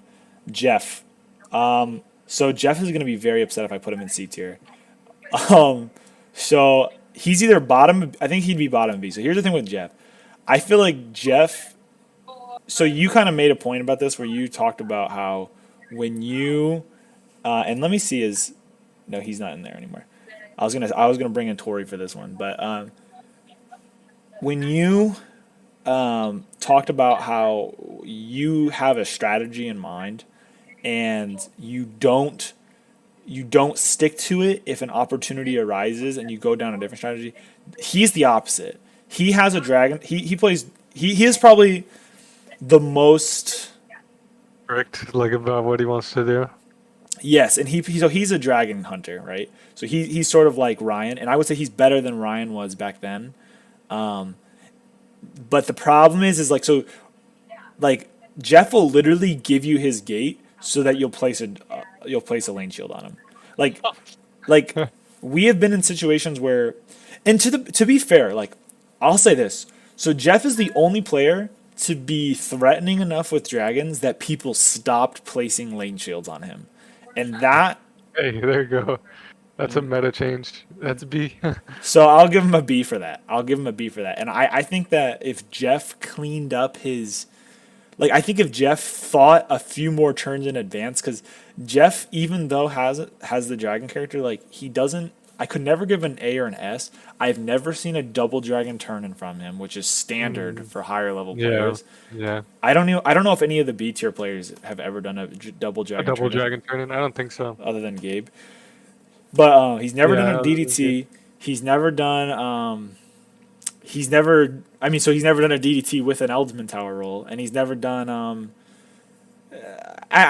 A: Jeff. So Jeff is going to be very upset if I put him in C tier. So he's either bottom. I think he'd be bottom B. So here's the thing with Jeff. I feel like Jeff. So you kind of made a point about this where you talked about how when you and let me see his. No, he's not in there anymore. I was gonna bring in Tori for this one, but when you talked about how you have a strategy in mind and you don't stick to it if an opportunity arises and you go down a different strategy. He's the opposite. He has a dragon. He plays. He is probably the most.
B: Correct, like about what he wants to do.
A: Yes, and so he's a dragon hunter, right? So he's sort of like Ryan, and I would say he's better than Ryan was back then. But the problem is like so, like Jeff will literally give you his gate so that you'll place a lane shield on him. Like we have been in situations where, and to be fair, like I'll say this. So Jeff is the only player to be threatening enough with dragons that people stopped placing lane shields on him, and that.
B: Hey, there you go. That's a meta change. That's B.
A: So I'll give him a B for that. And I think that if Jeff cleaned up his. Like, I think if Jeff thought a few more turns in advance, because Jeff, even though has the dragon character, like, he doesn't. I could never give an A or an S. I've never seen a double dragon turn in from him, which is standard for higher level
B: Yeah,
A: players.
B: yeah.
A: I don't know if any of the B tier players have ever done a double
B: A
A: dragon
B: double
A: turn
B: dragon turn-in? I don't think so.
A: other than Gabe. But he's never
B: Yeah,
A: done a DDT. He's never done. He's never. I mean, so he's never done a DDT with an Eldsman Tower roll, and he's never done. I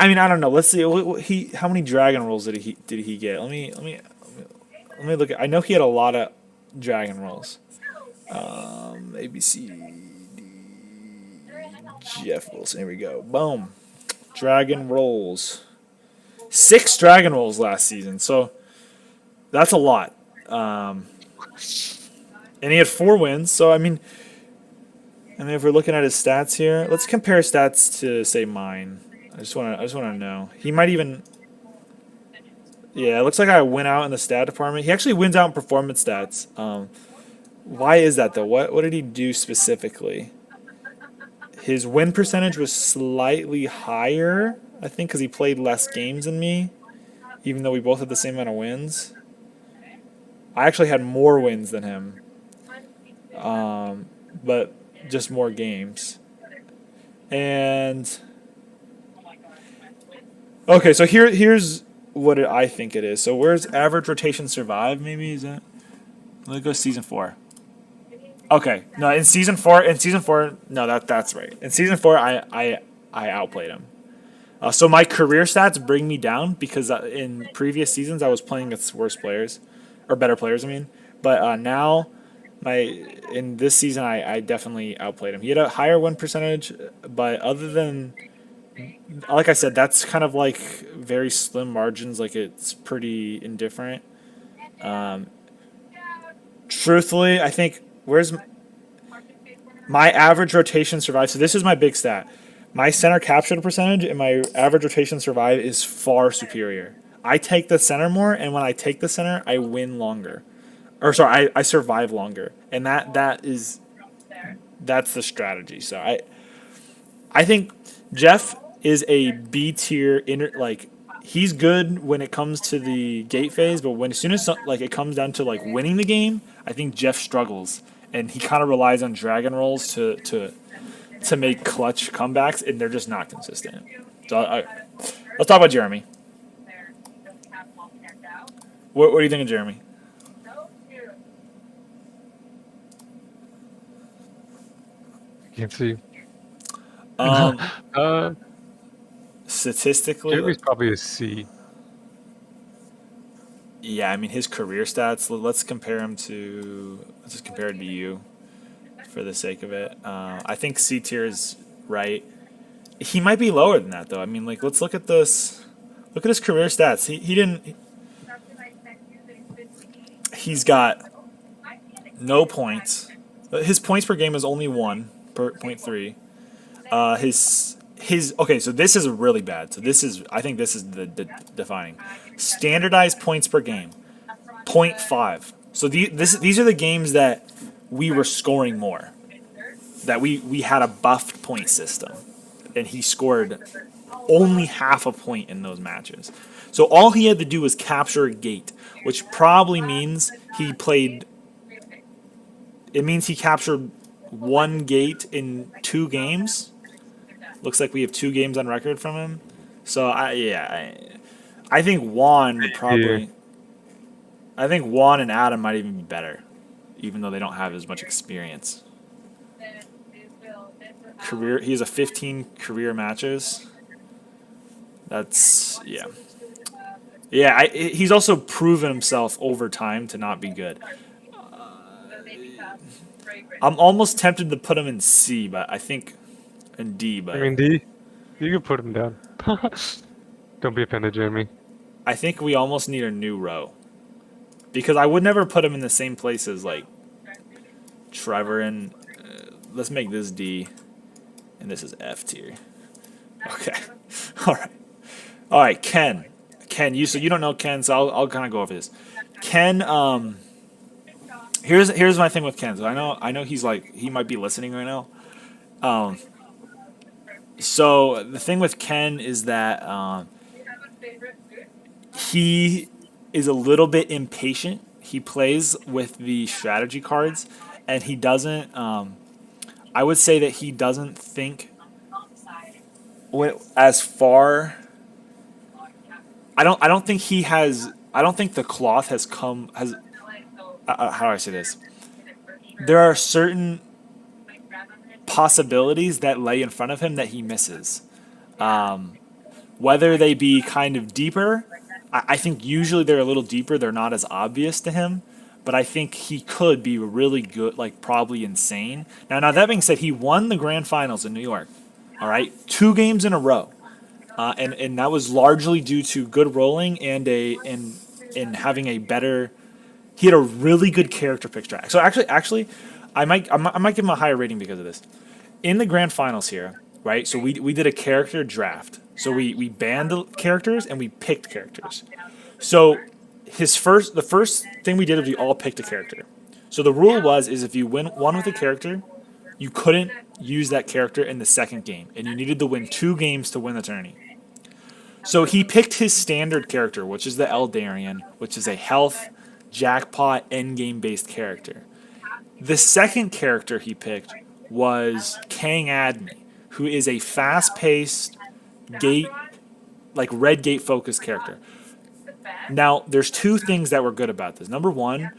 A: mean, I don't know. Let's see. How many dragon rolls did he get? Let me look at. I know he had a lot of dragon rolls. A B C D Jeff Wilson. Here we go. Boom. Dragon rolls. 6 dragon rolls last season. So that's a lot. And he had 4 wins. So I mean, And then if we're looking at his stats here, let's compare stats to say mine. I just wanna know. He might even. Yeah, it looks like I win out in the stat department. He actually wins out in performance stats. Why is that though? What did he do specifically? His win percentage was slightly higher, I think, because he played less games than me, even though we both had the same amount of wins. I actually had more wins than him, but just more games. And okay, so here's what I think it is. So where's average rotation survive? Maybe is that? Let's go season 4. Okay, no, in season four, no, that's right. In season 4, I outplayed him. So my career stats bring me down because in previous seasons I was playing against worse players, or better players, I mean. But now, in this season, I definitely outplayed him. He had a higher win percentage, but other than, like I said, that's kind of like very slim margins. Like it's pretty indifferent. Um, Truthfully, I think where's my average rotation survive. So this is my big stat. My center capture percentage and my average rotation survive is far superior. I take the center more, and when I take the center, I win longer. Or sorry, I survive longer, and that's the strategy. So I think Jeff is a B tier like he's good when it comes to the gate phase, but as soon as like it comes down to like winning the game, I think Jeff struggles, and he kind of relies on dragon rolls to make clutch comebacks, and they're just not consistent. So let's talk about Jeremy. What do you think of Jeremy?
B: Can't see.
A: Statistically,
B: Jeremy's probably a C.
A: yeah, I mean his career stats. Let's just compare it to you, for the sake of it. I think C tier is right. He might be lower than that though. I mean, like let's look at this. Look at his career stats. He didn't. He's got no points. His points per game is only 1.3. His okay, so this is really bad. So I think this is the defining. Standardized points per game, 0.5. So these are the games that we were scoring more, that we had a buffed point system, and he scored only half a point in those matches. So all he had to do was capture a gate, which probably means he played. It means he captured one gate in 2 games. Looks like we have 2 games on record from him. So I think Juan would probably.
B: Yeah.
A: I think Juan and Adam might even be better, even though they don't have as much experience. He has a 15 career matches. That's yeah. He's also proven himself over time to not be good. I'm almost tempted to put him in C, but I think in D. But
B: I mean, D. You can put him down. Don't be offended, Jeremy.
A: I think we almost need a new row, because I would never put him in the same place as like Trevor. And let's make this D, and this is F tier. Okay, all right. Ken, so you don't know Ken, so I'll kind of go over this. Ken, here's my thing with Ken. So I know he's like he might be listening right now. So the thing with Ken is that he is a little bit impatient. He plays with the strategy cards, and he doesn't. I would say that he doesn't think as far. I don't think he has. I don't think the cloth has come. How do I say this? There are certain possibilities that lay in front of him that he misses. Whether they be kind of deeper, I think usually they're a little deeper. They're not as obvious to him, but I think he could be really good, like probably insane. Now that being said, he won the grand finals in New York. All right, 2 games in a row, and that was largely due to good rolling and having a better. He had a really good character pick track. So actually, I might give him a higher rating because of this. In the grand finals here, right? So we did a character draft. So we banned the characters and we picked characters. So the first thing we did was we all picked a character. So the rule is if you won with a character, you couldn't use that character in the second game, and you needed to win 2 games to win the tourney. So he picked his standard character, which is the Eldarian, which is a health, jackpot, endgame based character. The second character he picked was Kang Admi, who is a fast-paced gate, like red gate focused character. Now, there's 2 things that were good about this. Number one,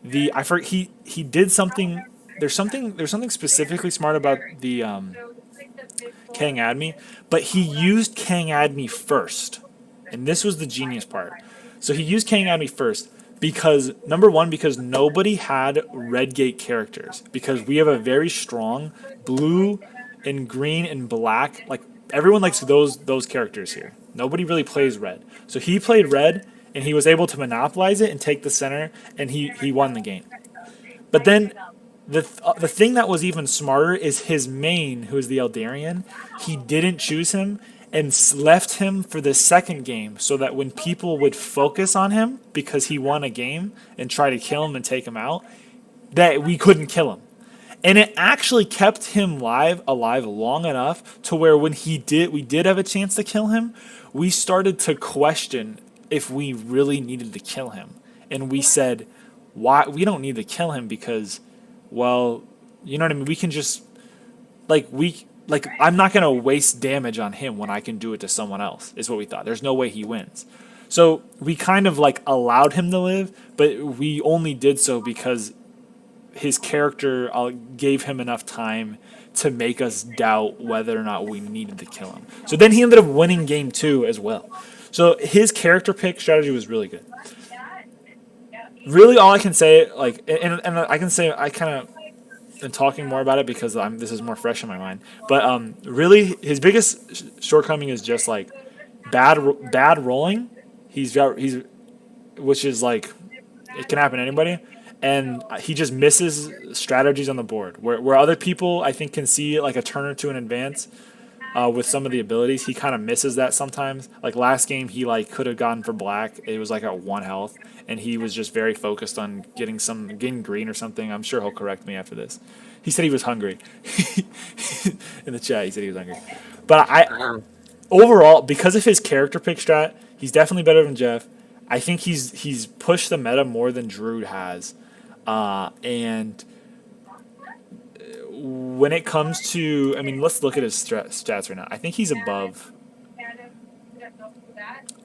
A: he did something. There's something specifically smart about the Kang Admi, but he used Kang Admi first, and this was the genius part. So he used Kang Admi first because number one, because nobody had red gate characters, because we have a very strong blue and green and black. Like everyone likes those characters here. Nobody really plays red, so he played red and he was able to monopolize it and take the center, and he won the game. But then the thing that was even smarter is his main, who is the Eldarian. He didn't choose him and left him for the second game so that when people would focus on him because he won a game and try to kill him and take him out, that we couldn't kill him. And it actually kept him alive long enough to where when we did have a chance to kill him, we started to question if we really needed to kill him. And we said, why we don't need to kill him because, well, you know what I mean? We can just I'm not going to waste damage on him when I can do it to someone else, is what we thought. There's no way he wins. So we kind of allowed him to live, but we only did so because his character gave him enough time to make us doubt whether or not we needed to kill him. So then he ended up winning game 2 as well. So his character pick strategy was really good. Really, all I can say, and I can say I kind of am talking more about it because this is more fresh in my mind. But really, his biggest shortcoming is just bad rolling. Which is it can happen to anybody, and he just misses strategies on the board where other people I think can see a turn or two in advance. With some of the abilities, he kind of misses that sometimes. Like last game, he could have gone for black. It was at 1 health, and he was just very focused on getting green or something. I'm sure he'll correct me after this. He said he was hungry in the chat. He said he was hungry, but overall, because of his character pick strat, he's definitely better than Jeff. I think he's pushed the meta more than Druid has, and when it comes to, let's look at his stats right now. I think he's above.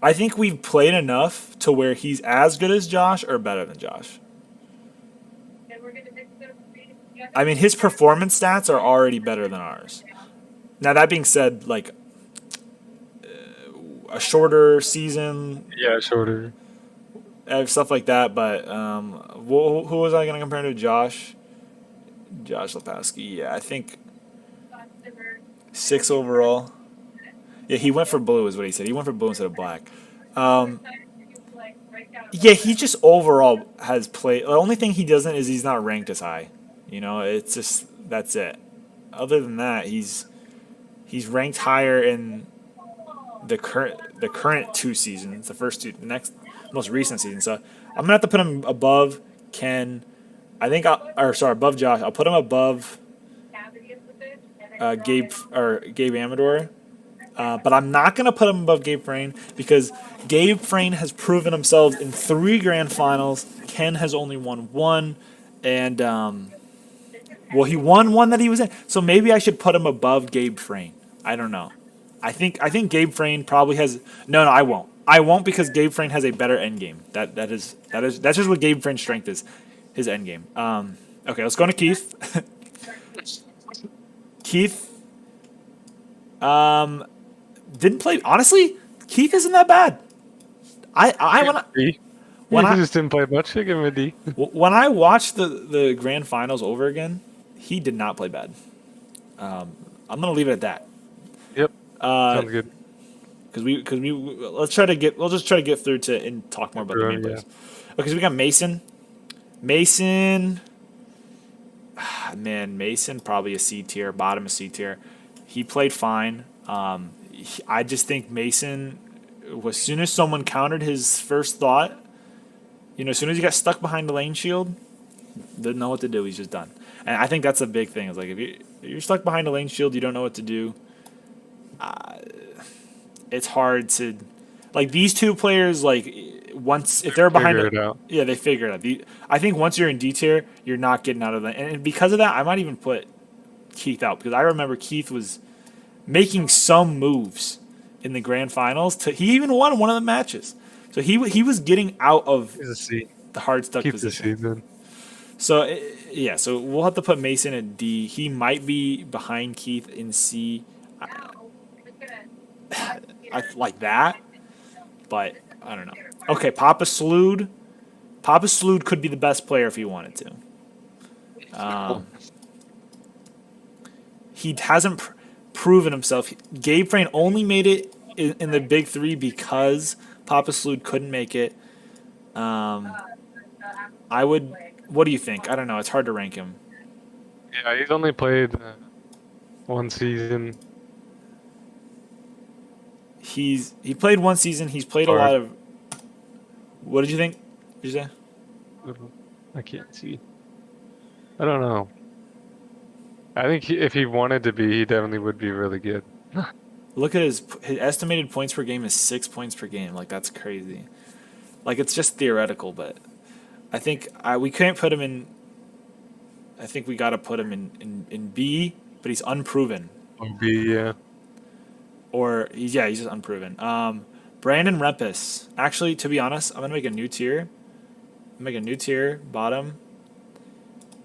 A: I think we've played enough to where he's as good as Josh or better than Josh. His performance stats are already better than ours. Now, that being said, a shorter season.
B: Yeah, shorter.
A: Stuff like that, but who was I going to compare to? Josh Lepowski, yeah, I think 6 overall. Yeah, he went for blue is what he said. He went for blue instead of black. Yeah, he just overall has played. The only thing he doesn't is he's not ranked as high. It's just that's it. Other than that, he's ranked higher in the current 2 seasons, the next most recent season. So I'm gonna have to put him above Ken. Above Josh. I'll put him above Gabe Amador, but I'm not gonna put him above Gabe Frayne because Gabe Frayne has proven himself in 3 grand finals. Ken has only won 1, and he won 1 that he was in. So maybe I should put him above Gabe Frayne. I don't know. I think Gabe Frayne probably has. No, I won't. I won't because Gabe Frayne has a better end game. That's just what Gabe Frayne's strength is. His end game. Okay, let's go to Keith. Keith didn't play. Honestly, Keith isn't that bad.
B: When I just didn't play much. I give him a D.
A: When I watched the grand finals over again, he did not play bad. I'm gonna leave it at that.
B: Yep. Sounds good.
A: Because we'll just try to get through to and talk more about the main players. Okay, so we got Mason. Mason, Man, Mason probably a C tier, bottom of C tier. He played fine. I just think Mason, as soon as someone countered his first thought, as soon as he got stuck behind the lane shield, didn't know what to do. He's just done. And I think that's a big thing. Is like if you're stuck behind a lane shield, you don't know what to do. It's hard to, like these two players. Like once if they're behind,
B: Figure it out.
A: yeah, they figure it out. I think once you're in D tier, you're not getting out of that. And because of that, I might even put Keith out because I remember Keith was making some moves in the grand finals. He even won one of the matches. So he was getting out of
B: He's a C.
A: the hard stuck
B: Keep the
A: position.
B: C then.
A: So yeah, so we'll have to put Mason at D. He might be behind Keith in C. I like that, but I don't know. Okay, Papa Slood. Papa Slood could be the best player if he wanted to. He hasn't proven himself. Gabe Frayne only made it in the big three because Papa Slood couldn't make it. I would. What do you think? I don't know. It's hard to rank him.
B: Yeah, he's only played one season.
A: He played one season. He's played a lot of. What did you think? What did you say?
B: I can't see. I don't know. I think if he wanted to be, he definitely would be really good.
A: Look at his estimated points per game is 6 points per game. Like that's crazy. Like it's just theoretical, but I think we can't put him in. I think we got to put him in B, but he's unproven.
B: B, yeah.
A: Or he's just unproven. Brandon Rempis. Actually, to be honest, I'm gonna make a new tier. Make a new tier, bottom,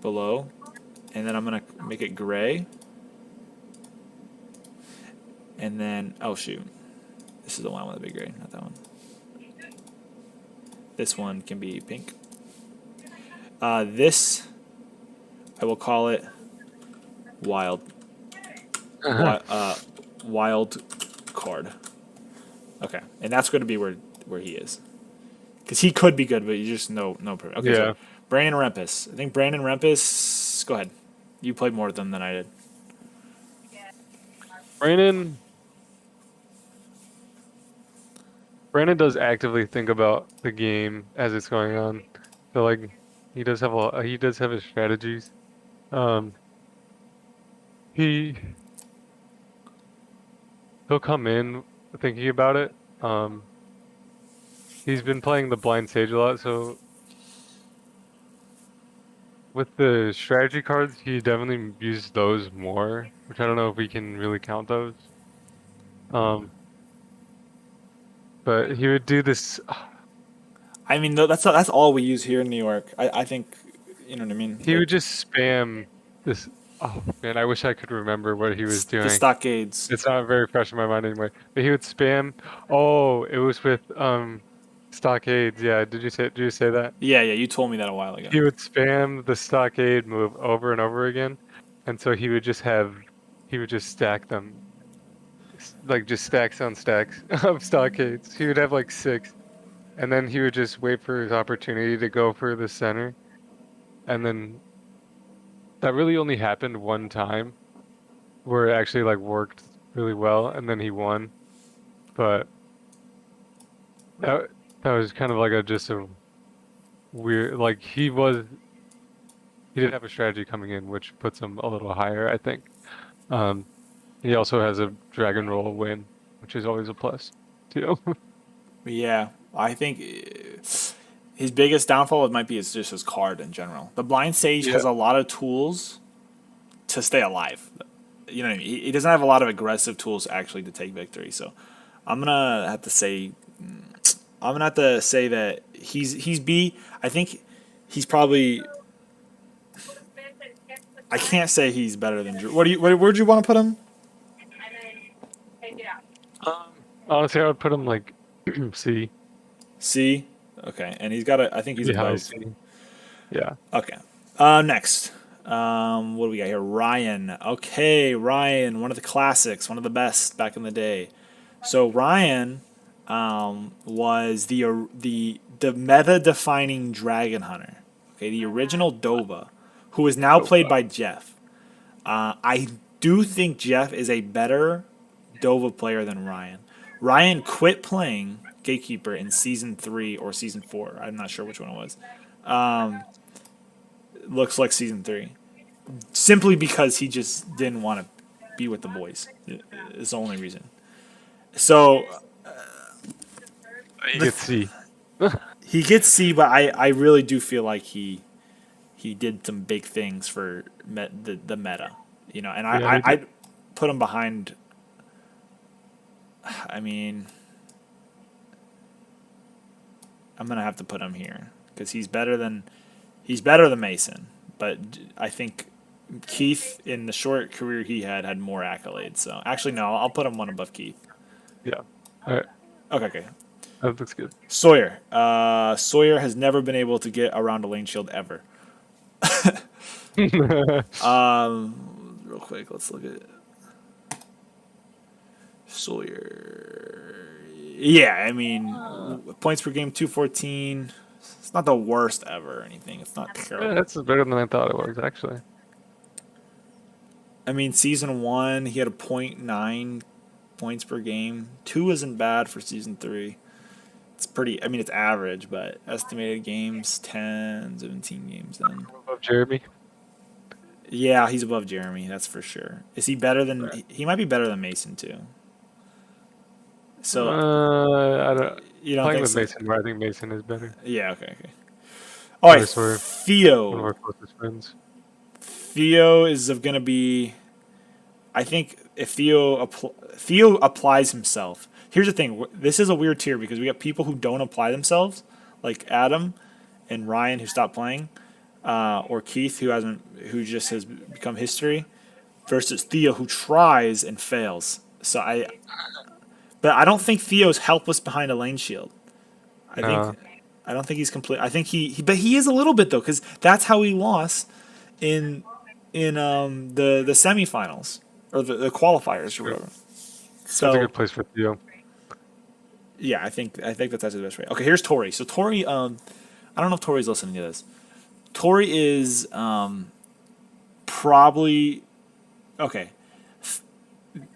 A: below, and then I'm gonna make it gray. And then shoot, this is the one I want to be gray, not that one. This one can be pink. This I will call it wild. Wild card. Okay, and that's going to be where he is, because he could be good, but you just no. Okay,
B: Yeah.
A: so Brandon Rempis. I think Brandon Rempis. Go ahead. You played more of them than I did.
B: Brandon does actively think about the game as it's going on. So like he does have his strategies. He'll come in thinking about it. He's been playing the blind sage a lot, so with the strategy cards, he definitely used those more, which I don't know if we can really count those. But he would do this.
A: I mean, that's all we use here in New York. I think, you know what I mean.
B: He would just spam this. Oh man, I wish I could remember what he was doing.
A: The stockades.
B: It's not very fresh in my mind anymore. But he would spam. Oh, it was with stockades. Yeah, did you say that?
A: Yeah. You told me that a while ago.
B: He would spam the stockade move over and over again, and so he would just stack them, like just stacks on stacks of stockades. He would have like 6, and then he would just wait for his opportunity to go for the center, and then that really only happened one time, where it actually like worked really well, and then he won. But that was kind of like just a weird, like he did have a strategy coming in, which puts him a little higher, I think. He also has a dragon roll win, which is always a plus, too.
A: Yeah, I think his biggest downfall might be just his card in general. The blind sage has a lot of tools to stay alive. You know what I mean? He doesn't have a lot of aggressive tools actually to take victory. So I'm gonna have to say that he's B. I think he's probably. I can't say he's better than Drew. Where'd you want to put him?
B: Honestly, I would put him like C.
A: C. Okay, and he's got I think he's
B: High
A: above.
B: C. Yeah.
A: Okay. Next. What do we got here? Ryan. Okay, Ryan, one of the classics, one of the best back in the day. So Ryan was the meta-defining dragon hunter. Okay, the original Dova, who is now
B: Oh,
A: played by Jeff. I do think Jeff is a better Dova player than Ryan. Ryan quit playing Gatekeeper in season 3 or season 4. I'm not sure which one it was. Looks like season 3. Simply because he just didn't want to be with the boys. It's the only reason. So
B: You could see.
A: he gets C, but I really do feel like he did some big things for the meta, and
B: Yeah, he did.
A: I'd put him behind. I mean, I'm gonna have to put him here because he's better than Mason, but I think Keith in the short career he had more accolades. So actually, no, I'll put him one above Keith.
B: Yeah. All right.
A: Okay.
B: That looks good.
A: Sawyer. Sawyer has never been able to get around a lane shield ever. Real quick, let's look at Sawyer. Yeah, I mean, points per game 214. It's not the worst ever or anything. It's not terrible.
B: Yeah, that's better than I thought it was, actually.
A: I mean, season 1 he had a .9 points per game. 2 isn't bad for season 3. It's pretty. I mean, it's average, but estimated games 10, 17 games then.
B: Above Jeremy.
A: Yeah, he's above Jeremy. That's for sure. Is he better than? He might be better than Mason too. So
B: I don't.
A: you don't
B: Playing
A: think
B: with
A: so?
B: Mason, but I think Mason is better.
A: Yeah. Okay. All right.
B: Sawyer, one of
A: Theo.
B: our closest friends.
A: Theo is going to be. I think if Theo applies himself. Here's the thing. This is a weird tier because we got people who don't apply themselves, like Adam and Ryan who stopped playing, or Keith who just has become history, versus Theo who tries and fails. But I don't think Theo's helpless behind a lane shield. I don't think he's complete. I think but he is a little bit though, because that's how he lost in the semifinals or the qualifiers or whatever. So
B: That's a good place for Theo.
A: yeah, I think that's his best way. Okay, here's Tori. So Tori, I don't know if Tori's listening to this. Tori is probably okay.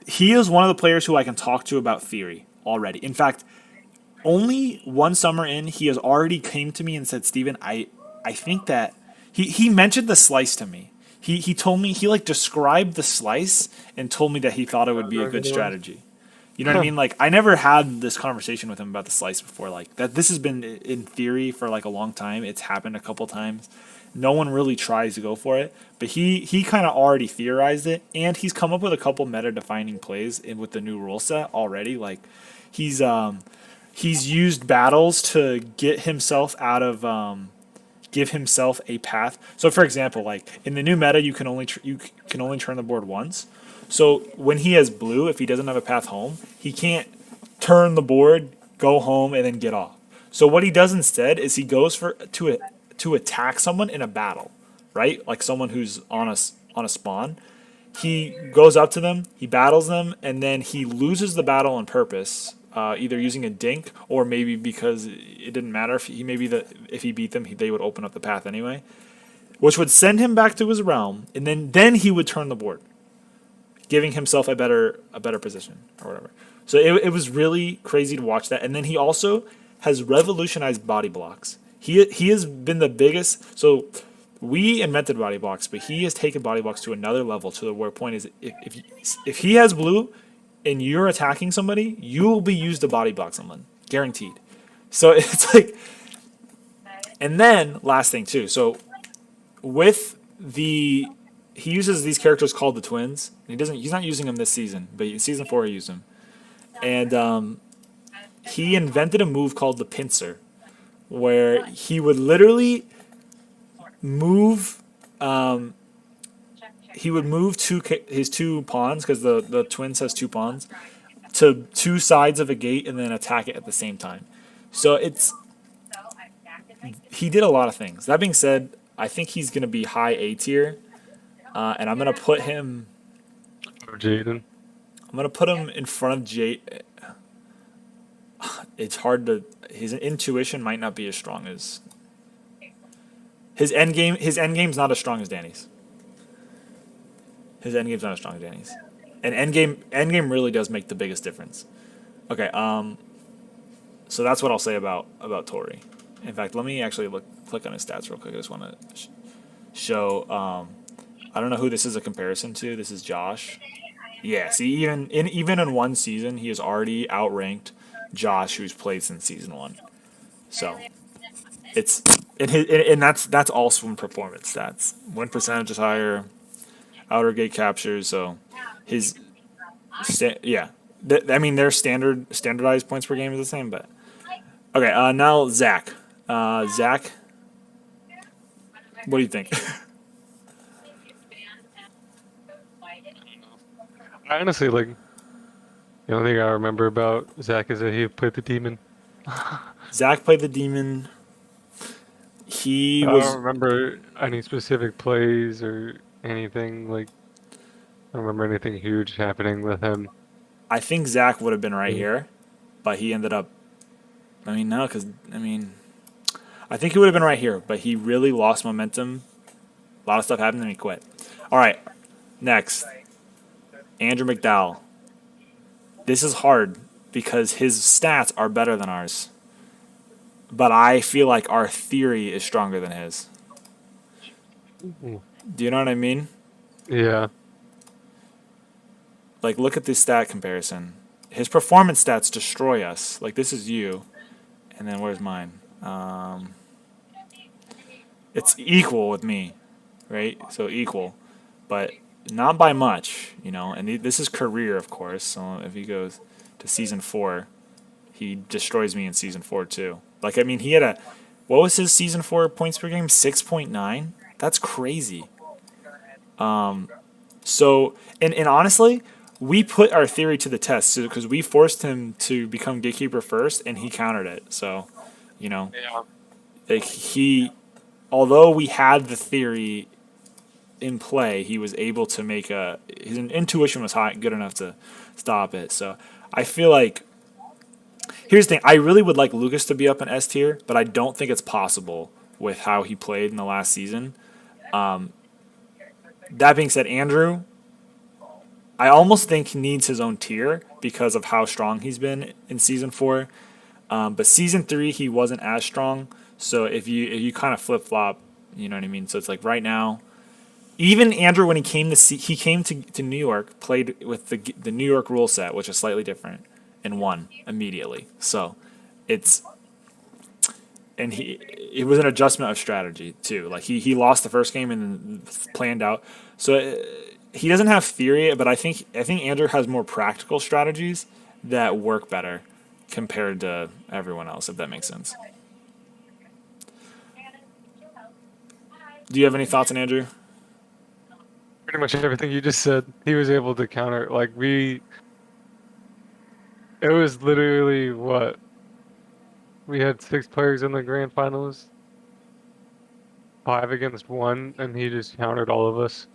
A: He is one of the players who I can talk to about theory already. In fact, only one summer in, he has already came to me and said, Steven, I think that he mentioned the slice to me. He told me he described the slice and told me that he thought it would be a good strategy. You know what I mean? Like I never had this conversation with him about the slice before. Like that this has been in theory for a long time. It's happened a couple times. No one really tries to go for it, but he kind of already theorized it, and he's come up with a couple meta-defining plays with the new rule set already. Like he's used battles to get himself out of give himself a path. So for example, like in the new meta, you can only turn the board once. So when he has blue, if he doesn't have a path home, he can't turn the board, go home, and then get off. So what he does instead is he goes to attack someone in a battle, right? Like someone who's on a spawn. He goes up to them, he battles them, and then he loses the battle on purpose, either using a dink or maybe because it didn't matter if he beat them, they would open up the path anyway, which would send him back to his realm, and then he would turn the board, giving himself a better position or whatever. So it was really crazy to watch that. And then he also has revolutionized body blocks. He has been the biggest. So we invented body blocks, but he has taken body blocks to another level. To where point is if he has blue and you're attacking somebody, you will be used to body block someone, guaranteed. So it's like, and then last thing too. So with he uses these characters called the twins. He's not using them this season, but in season 4 he used them. And he invented a move called the pincer, where he would literally move. He would move his 2 pawns, because the twins has 2 pawns, to 2 sides of a gate and then attack it at the same time. So he did a lot of things. That being said, I think he's gonna be high A tier. And I'm going to put him...
B: Jaden.
A: I'm going to put him in front of Jade. It's hard to... His intuition might not be as strong as... his end game's not as strong as Danny's. His end game's not as strong as Danny's. And end game really does make the biggest difference. Okay, so that's what I'll say about Tori. In fact, let me actually click on his stats real quick. I just want to show. I don't know who this is a comparison to. This is Josh. Yeah, see, even in one season, he has already outranked Josh, who's played since season 1. So it's and that's all swim performance stats. Win percentage is higher, outer gate captures. So his yeah, I mean their standardized points per game is the same, but okay. Now Zach, Zach, what do you think?
B: I honestly like. The only thing I remember about Zach is that he played the demon.
A: Zach played the demon. He
B: I
A: was.
B: don't remember any specific plays or anything like. I don't remember anything huge happening with him.
A: I think Zach would have been right here, but he ended up. I mean, no, because I think he would have been right here, but he really lost momentum. A lot of stuff happened and he quit. All right, next, Andrew McDowell. This is hard because his stats are better than ours, but I feel like our theory is stronger than his. Do you know what I mean?
B: Yeah.
A: Like, look at this stat comparison. His performance stats destroy us. Like, this is you, and then where's mine? It's equal with me, right? So equal, but not by much, you know. And this is career, of course. So if he goes to season 4, he destroys me in season 4 too. Like, I mean, he had what was his season 4 points per game? 6.9. That's crazy. So and honestly, we put our theory to the test because we forced him to become Gatekeeper first, and he countered it. So, you know, like although we had the theory in play, he was able to make his intuition was good enough to stop it. So I feel like here's the thing: I really would like Lucas to be up in S tier, but I don't think it's possible with how he played in the last season. That being said, Andrew, I almost think he needs his own tier because of how strong he's been in season 4. But season 3 he wasn't as strong. So if you kind of flip flop, you know what I mean. So it's like right now. Even Andrew, when he came to New York, played with the New York rule set, which is slightly different, and won immediately. So it was an adjustment of strategy too. Like he lost the first game and then planned out. So he doesn't have theory, but I think Andrew has more practical strategies that work better compared to everyone else, if that makes sense. Do you have any thoughts on Andrew?
B: Pretty much everything you just said. He was able to counter. Like it was literally what? We had 6 players in the grand finals, 5 against 1, and he just countered all of us.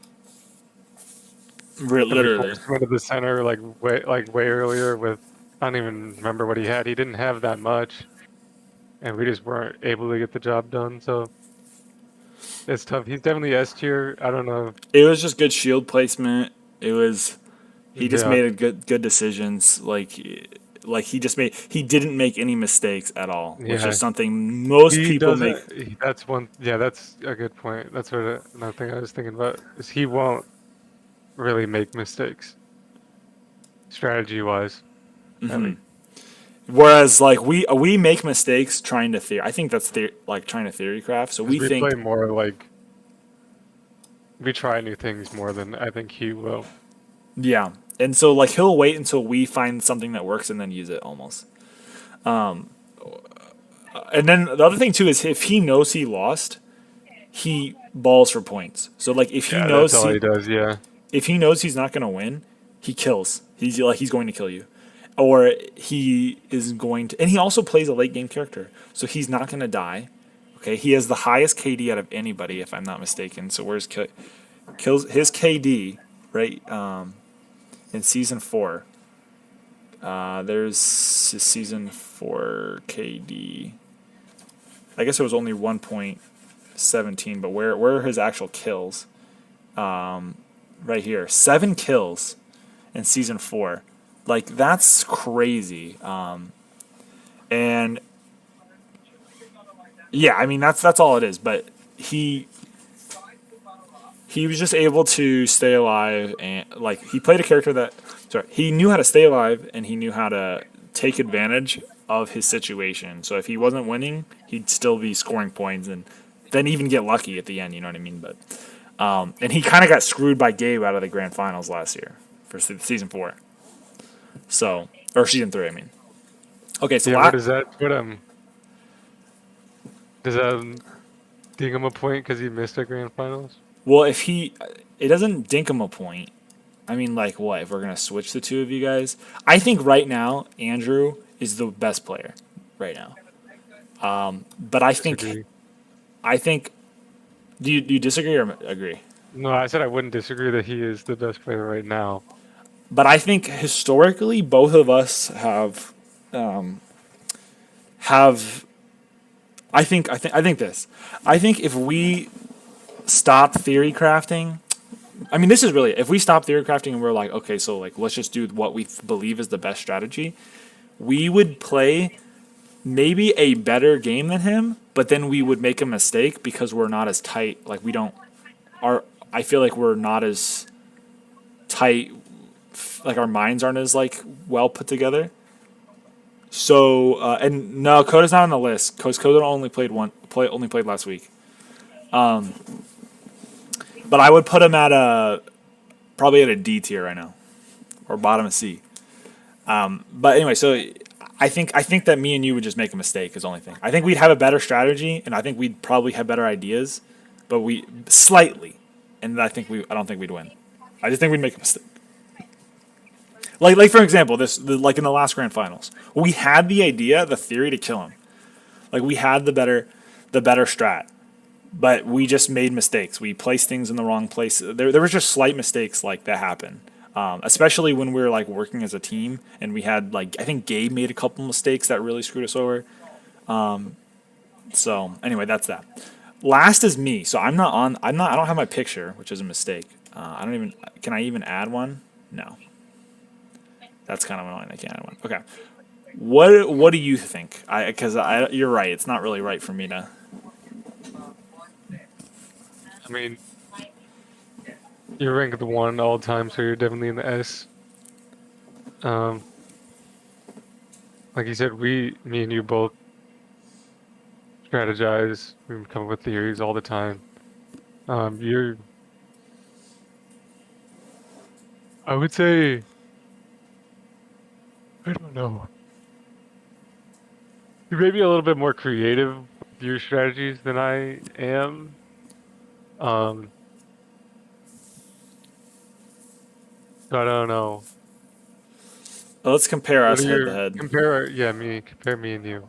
A: Literally.
B: He went to the center way earlier with I don't even remember what he had. He didn't have that much, and we just weren't able to get the job done. So it's tough. He's definitely S tier. I don't know.
A: It was just good shield placement. He just made good decisions. Like he didn't make any mistakes at all, which is something most people make.
B: That's one. Yeah, that's a good point. That's another thing I was thinking about is he won't really make mistakes, strategy wise.
A: Mm-hmm. Whereas like we make mistakes trying to theory. I think that's trying to theory craft. So we think
B: play more like we try new things more than I think he will.
A: Yeah. And so like he'll wait until we find something that works and then use it almost. And then the other thing too is if he knows he lost, he balls for points. So like if he knows
B: that's all he does, yeah.
A: If he knows he's not going to win, he kills. He's going to kill you. Or he is going to, and he also plays a late game character. So he's not going to die. Okay? He has the highest KD out of anybody if I'm not mistaken. So where's kills his KD, right? In season 4. There's season 4 KD. I guess it was only 1 point. 17, but where are his actual kills? Right here, 7 kills in season 4. Like that's crazy. And yeah, I mean that's all it is. But he was just able to stay alive, and like he played a character that he knew how to stay alive, and he knew how to take advantage of his situation. So if he wasn't winning, he'd still be scoring points and then even get lucky at the end. You know what I mean? But and he kind of got screwed by Gabe out of the grand finals last year for season 4. So or season 3, I mean. Okay, so
B: Yeah, where does that put him? Does that ding him a point because he missed the grand finals?
A: well, if it doesn't dink him a point. I mean, like what? If we're gonna switch the two of you guys, I think right now Andrew is the best player right now. But
B: Disagree.
A: I think. Do you disagree or agree?
B: No, I said I wouldn't disagree that he is the best player right now.
A: But I think historically, both of us have. I think this. I think if we stop theory crafting, I mean, this is really if we stop theory crafting and we're like, okay, so like let's just do what we believe is the best strategy, we would play maybe a better game than him, but then we would make a mistake because we're not as tight. Like we don't. I feel like we're not as tight. Like our minds aren't as like well put together. So and no, Coda's not on the list because Coda only played only played last week. But I would put him at probably at a D tier right now, or bottom of C. But anyway, so I think that me and you would just make a mistake is the only thing. I think we'd have a better strategy, and I think we'd probably have better ideas, but we slightly, and I don't think we'd win. I just think we'd make a mistake. Like for example, like in the last grand finals, we had the idea, the theory to kill him. Like we had the better strat, but we just made mistakes. We placed things in the wrong place. There was just slight mistakes like that happen. Especially when we were like working as a team, and we had like I think Gabe made a couple mistakes that really screwed us over. So anyway, that's that. Last is me. So I'm not on. I'm not. I don't have my picture, which is a mistake. I don't even. Can I even add one? No. That's kind of annoying. I can't add one. Okay. What do you think? Because you're right. It's not really right for me to.
B: I mean, you're ranked 1 all time, so you're definitely in the S. Like you said, me and you both strategize. We come up with theories all the time. I would say, I don't know. You're maybe a little bit more creative with your strategies than I am. So I don't know.
A: Well, let's compare
B: What
A: us
B: are
A: head to
B: your
A: head.
B: compare me and you.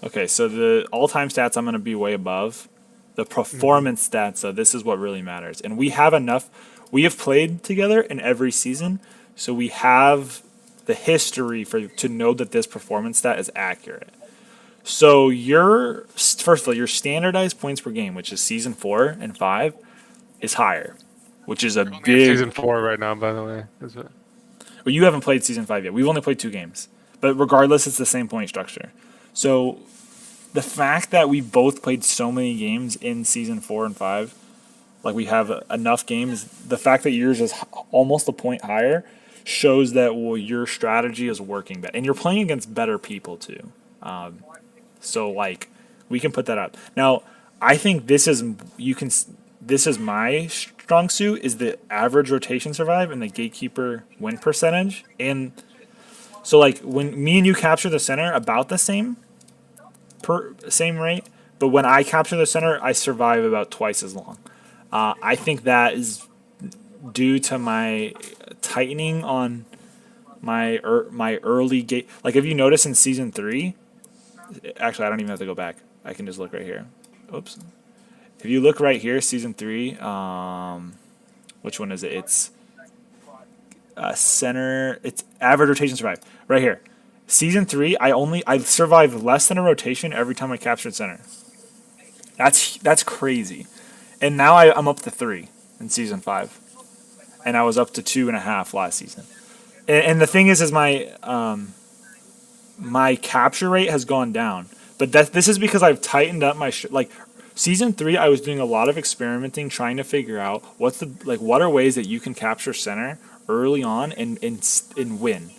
A: Okay, so the all-time stats I'm going to be way above. The performance stats, so this is what really matters. And we have enough. We have played together in every season, so we have the history to know that this performance stat is accurate. So first of all, your standardized points per game, which is season 4 and 5, is higher, which is a
B: Only in
A: big.
B: season 4 right now, by the way.
A: Well, you haven't played season 5 yet. We've only played 2 games, but regardless, it's the same point structure. So the fact that we both played so many games in season 4 and 5, like we have enough games, the fact that yours is almost a point higher shows that your strategy is working better, and you're playing against better people too. So like we can put that up. Now, I think this is my strong suit is the average rotation survive and the gatekeeper win percentage. And so like when me and you capture the center about the same rate, but when I capture the center, I survive about twice as long. I think that is due to my tightening on my early gate. Like if you notice in season 3, actually I don't even have to go back. I can just look right here. Oops. If you look right here, season 3, which one is it? It's center. It's average rotation survive right here. Season 3, I survived less than a rotation every time I captured center. That's crazy. And now I'm up to 3 in season 5, and I was up to 2.5 last season. And the thing is my capture rate has gone down, but this is because I've tightened up my like season 3. I was doing a lot of experimenting, trying to figure out what are ways that you can capture center early on and win.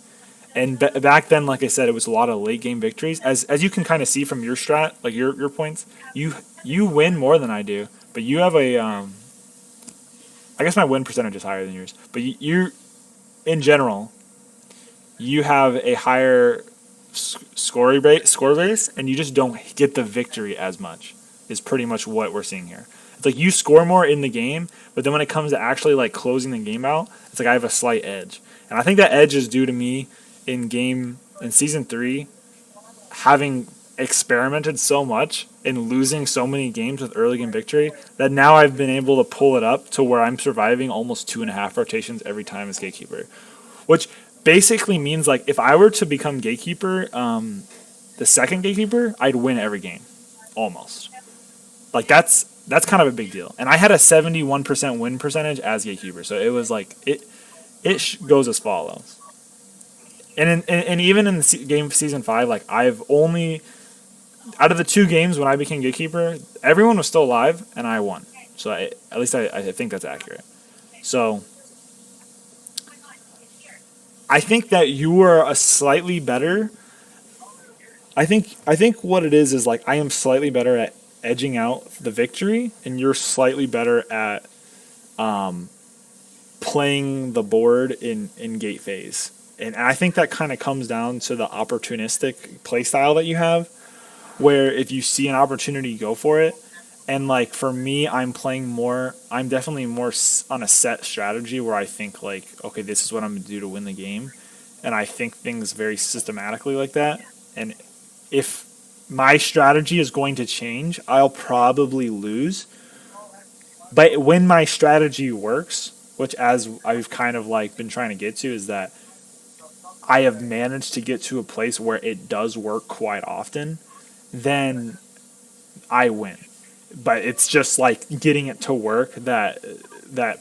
A: And back then, like I said, it was a lot of late game victories. As you can kind of see from your strat, like your points, you win more than I do, but you have a I guess my win percentage is higher than yours, but you in general, you have a higher score base, and you just don't get the victory as much. Is pretty much what we're seeing here. It's like you score more in the game, but then when it comes to actually like closing the game out, it's like I have a slight edge, and I think that edge is due to me in season 3 having experimented so much and losing so many games with early game victory that now I've been able to pull it up to where I'm surviving almost 2.5 rotations every time as Gatekeeper, which basically means like if I were to become Gatekeeper, the second Gatekeeper, I'd win every game, almost. Like that's kind of a big deal. And I had a 71% win percentage as Gatekeeper, so it was like it goes as follows. And even in the game season 5, like I've only out of the 2 games when I became Gatekeeper, everyone was still alive and I won. So at least I think that's accurate. So I think that you are a slightly better. I think what it is like I am slightly better at edging out the victory, and you're slightly better at playing the board in gate phase. And I think that kind of comes down to the opportunistic play style that you have, where if you see an opportunity, go for it. And like for me, I'm definitely more on a set strategy where I think like, okay, this is what I'm going to do to win the game. And I think things very systematically like that. And if my strategy is going to change, I'll probably lose. But when my strategy works, which as I've kind of like been trying to get to, is that I have managed to get to a place where it does work quite often, then I win. But it's just like getting it to work that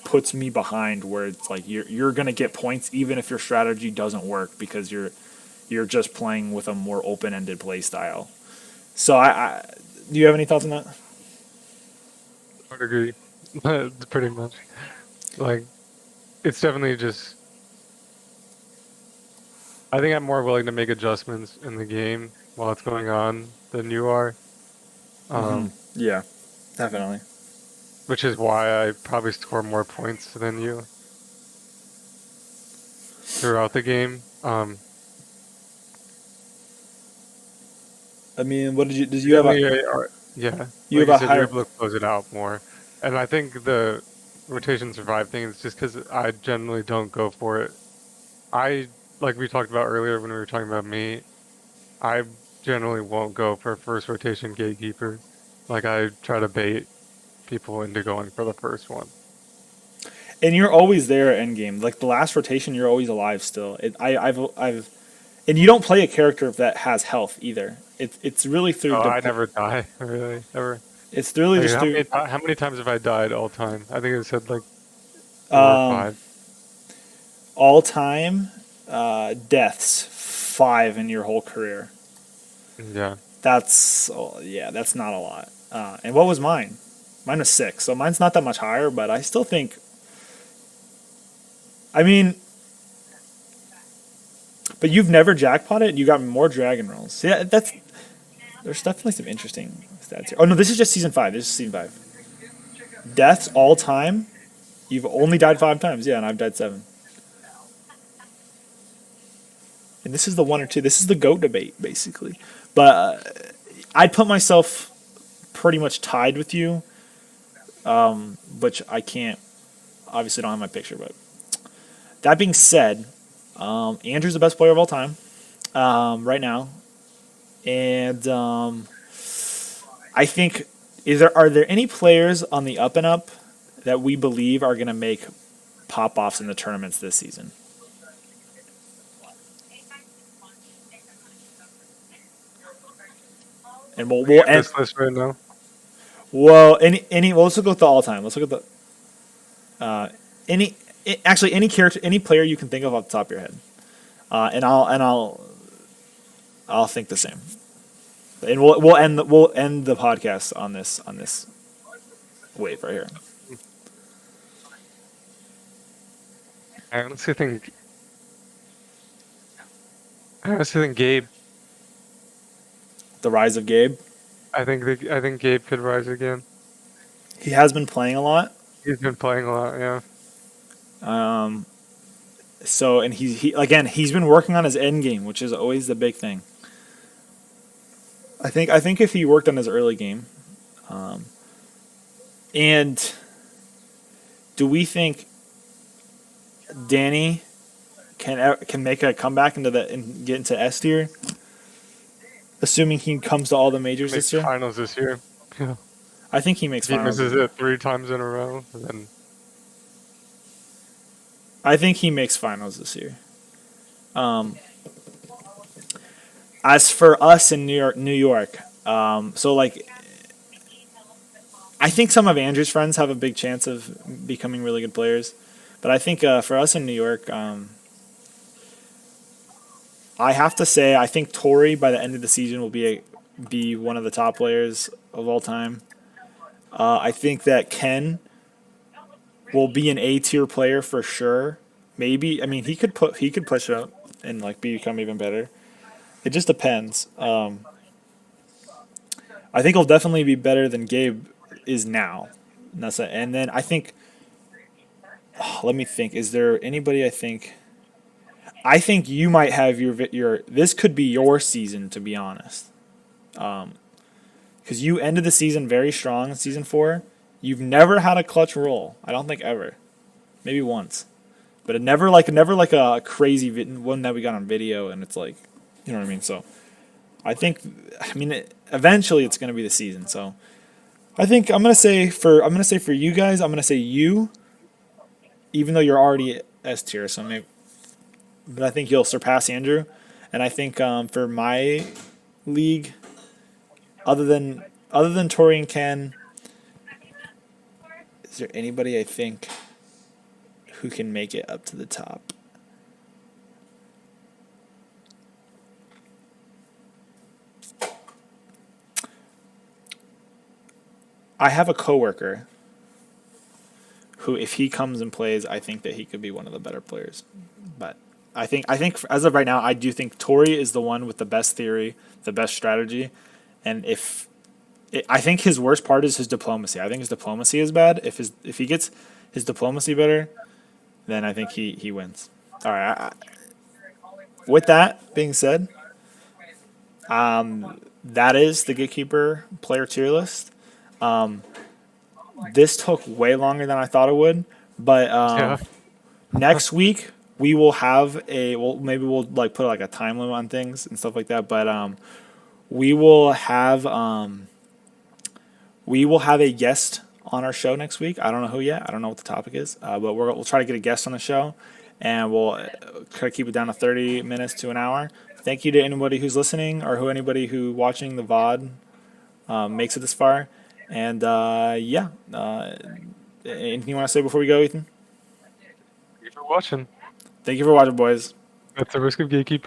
A: puts me behind, where it's like you're gonna get points even if your strategy doesn't work because you're just playing with a more open-ended play style. So I do you have any thoughts on that?
B: I would agree. Pretty much. Like, it's definitely just. I think I'm more willing to make adjustments in the game while it's going on than you are.
A: Yeah, definitely.
B: Which is why I probably score more points than you throughout the game.
A: I mean, what did you have
B: yeah,
A: you
B: like
A: have
B: you
A: a
B: said,
A: higher
B: you're able to close it out more. And I think the rotation survive thing is just because I generally don't go for it. Like we talked about earlier when we were talking about me, I generally won't go for first rotation Gatekeeper. Like I try to bait people into going for the first one.
A: and you're always there at endgame. Like the last rotation, you're always alive still. I've and you don't play a character that has health either. It's really through.
B: Oh, I never die, really, ever.
A: It's really
B: Like
A: just through
B: how many times have I died all time? I think it said like 4 or 5.
A: all time deaths 5 in your whole career.
B: Yeah.
A: That's that's not a lot. And what was mine? Mine was 6, so mine's not that much higher, but I still think. I mean, but you've never jackpotted. You got more dragon rolls. Yeah, there's definitely some interesting stats here. Oh no, this is just season 5. This is season 5. Deaths all time. You've only died 5 times. Yeah, and I've died 7. And this is the 1 or 2. This is the GOAT debate, basically. But I'd put myself pretty much tied with you, which I can't. Obviously, don't have my picture. But that being said, Andrew's the best player of all time right now, and I think are there any players on the up and up that we believe are going to make pop offs in the tournaments this season? And we'll end
B: this list right now.
A: Well, well, let's look at the all time. Let's look at the any actually any character, any player you can think of off the top of your head, and I'll think the same. And we'll end the podcast on this wave right here.
B: I honestly think I honestly think Gabe.
A: The rise of Gabe.
B: I think Gabe could rise again.
A: He has been playing a lot.
B: He's been playing a lot, yeah.
A: So and he's been working on his end game, which is always the big thing. I think if he worked on his early game, and do we think Danny can make a comeback and get into S tier? Assuming he comes to all the majors
B: Makes
A: this year,
B: finals this year. Yeah.
A: I think he makes
B: He
A: finals.
B: misses it 3 times in a row, and then
A: I think he makes finals this year. As for us in New York, so like, I think some of Andrew's friends have a big chance of becoming really good players, but I think for us in New York, I have to say I think Tori by the end of the season will be one of the top players of all time. I think that Ken will be an A tier player for sure. Maybe he could push up and like become even better. It just depends. I think he'll definitely be better than Gabe is now. And that's it. And then I think. Let me think. Is there anybody I think? I think you might have your. This could be your season, to be honest. Because you ended the season very strong in season 4. You've never had a clutch roll. I don't think ever. Maybe once, but it never like a crazy one that we got on video, and it's like, you know what I mean. So, eventually it's gonna be the season. So, I think I'm gonna say for you guys, I'm gonna say you, even though you're already S tier. So maybe, but I think you'll surpass Andrew, and I think for my league, other than Tori and Ken, is there anybody I think who can make it up to the top? I have a coworker who, if he comes and plays, I think that he could be one of the better players. But I think as of right now, I do think Tori is the one with the best theory, the best strategy, and I think his worst part is his diplomacy. I think his diplomacy is bad. If he gets his diplomacy better, then I think he wins. All right. With that being said, that is the Gatekeeper player tier list. This took way longer than I thought it would, but next week we will have maybe we'll like put like a time limit on things and stuff like that. But we will have a guest on our show next week. I don't know who yet. I don't know what the topic is, but we'll try to get a guest on the show, and we'll try to keep it down to 30 minutes to an hour. Thank you to anybody who's listening or anybody who watching the VOD makes it this far. And anything you want to say before we go, Ethan?
B: Thank you for watching.
A: Thank you for watching, boys.
B: That's the risk of Gatekeeper.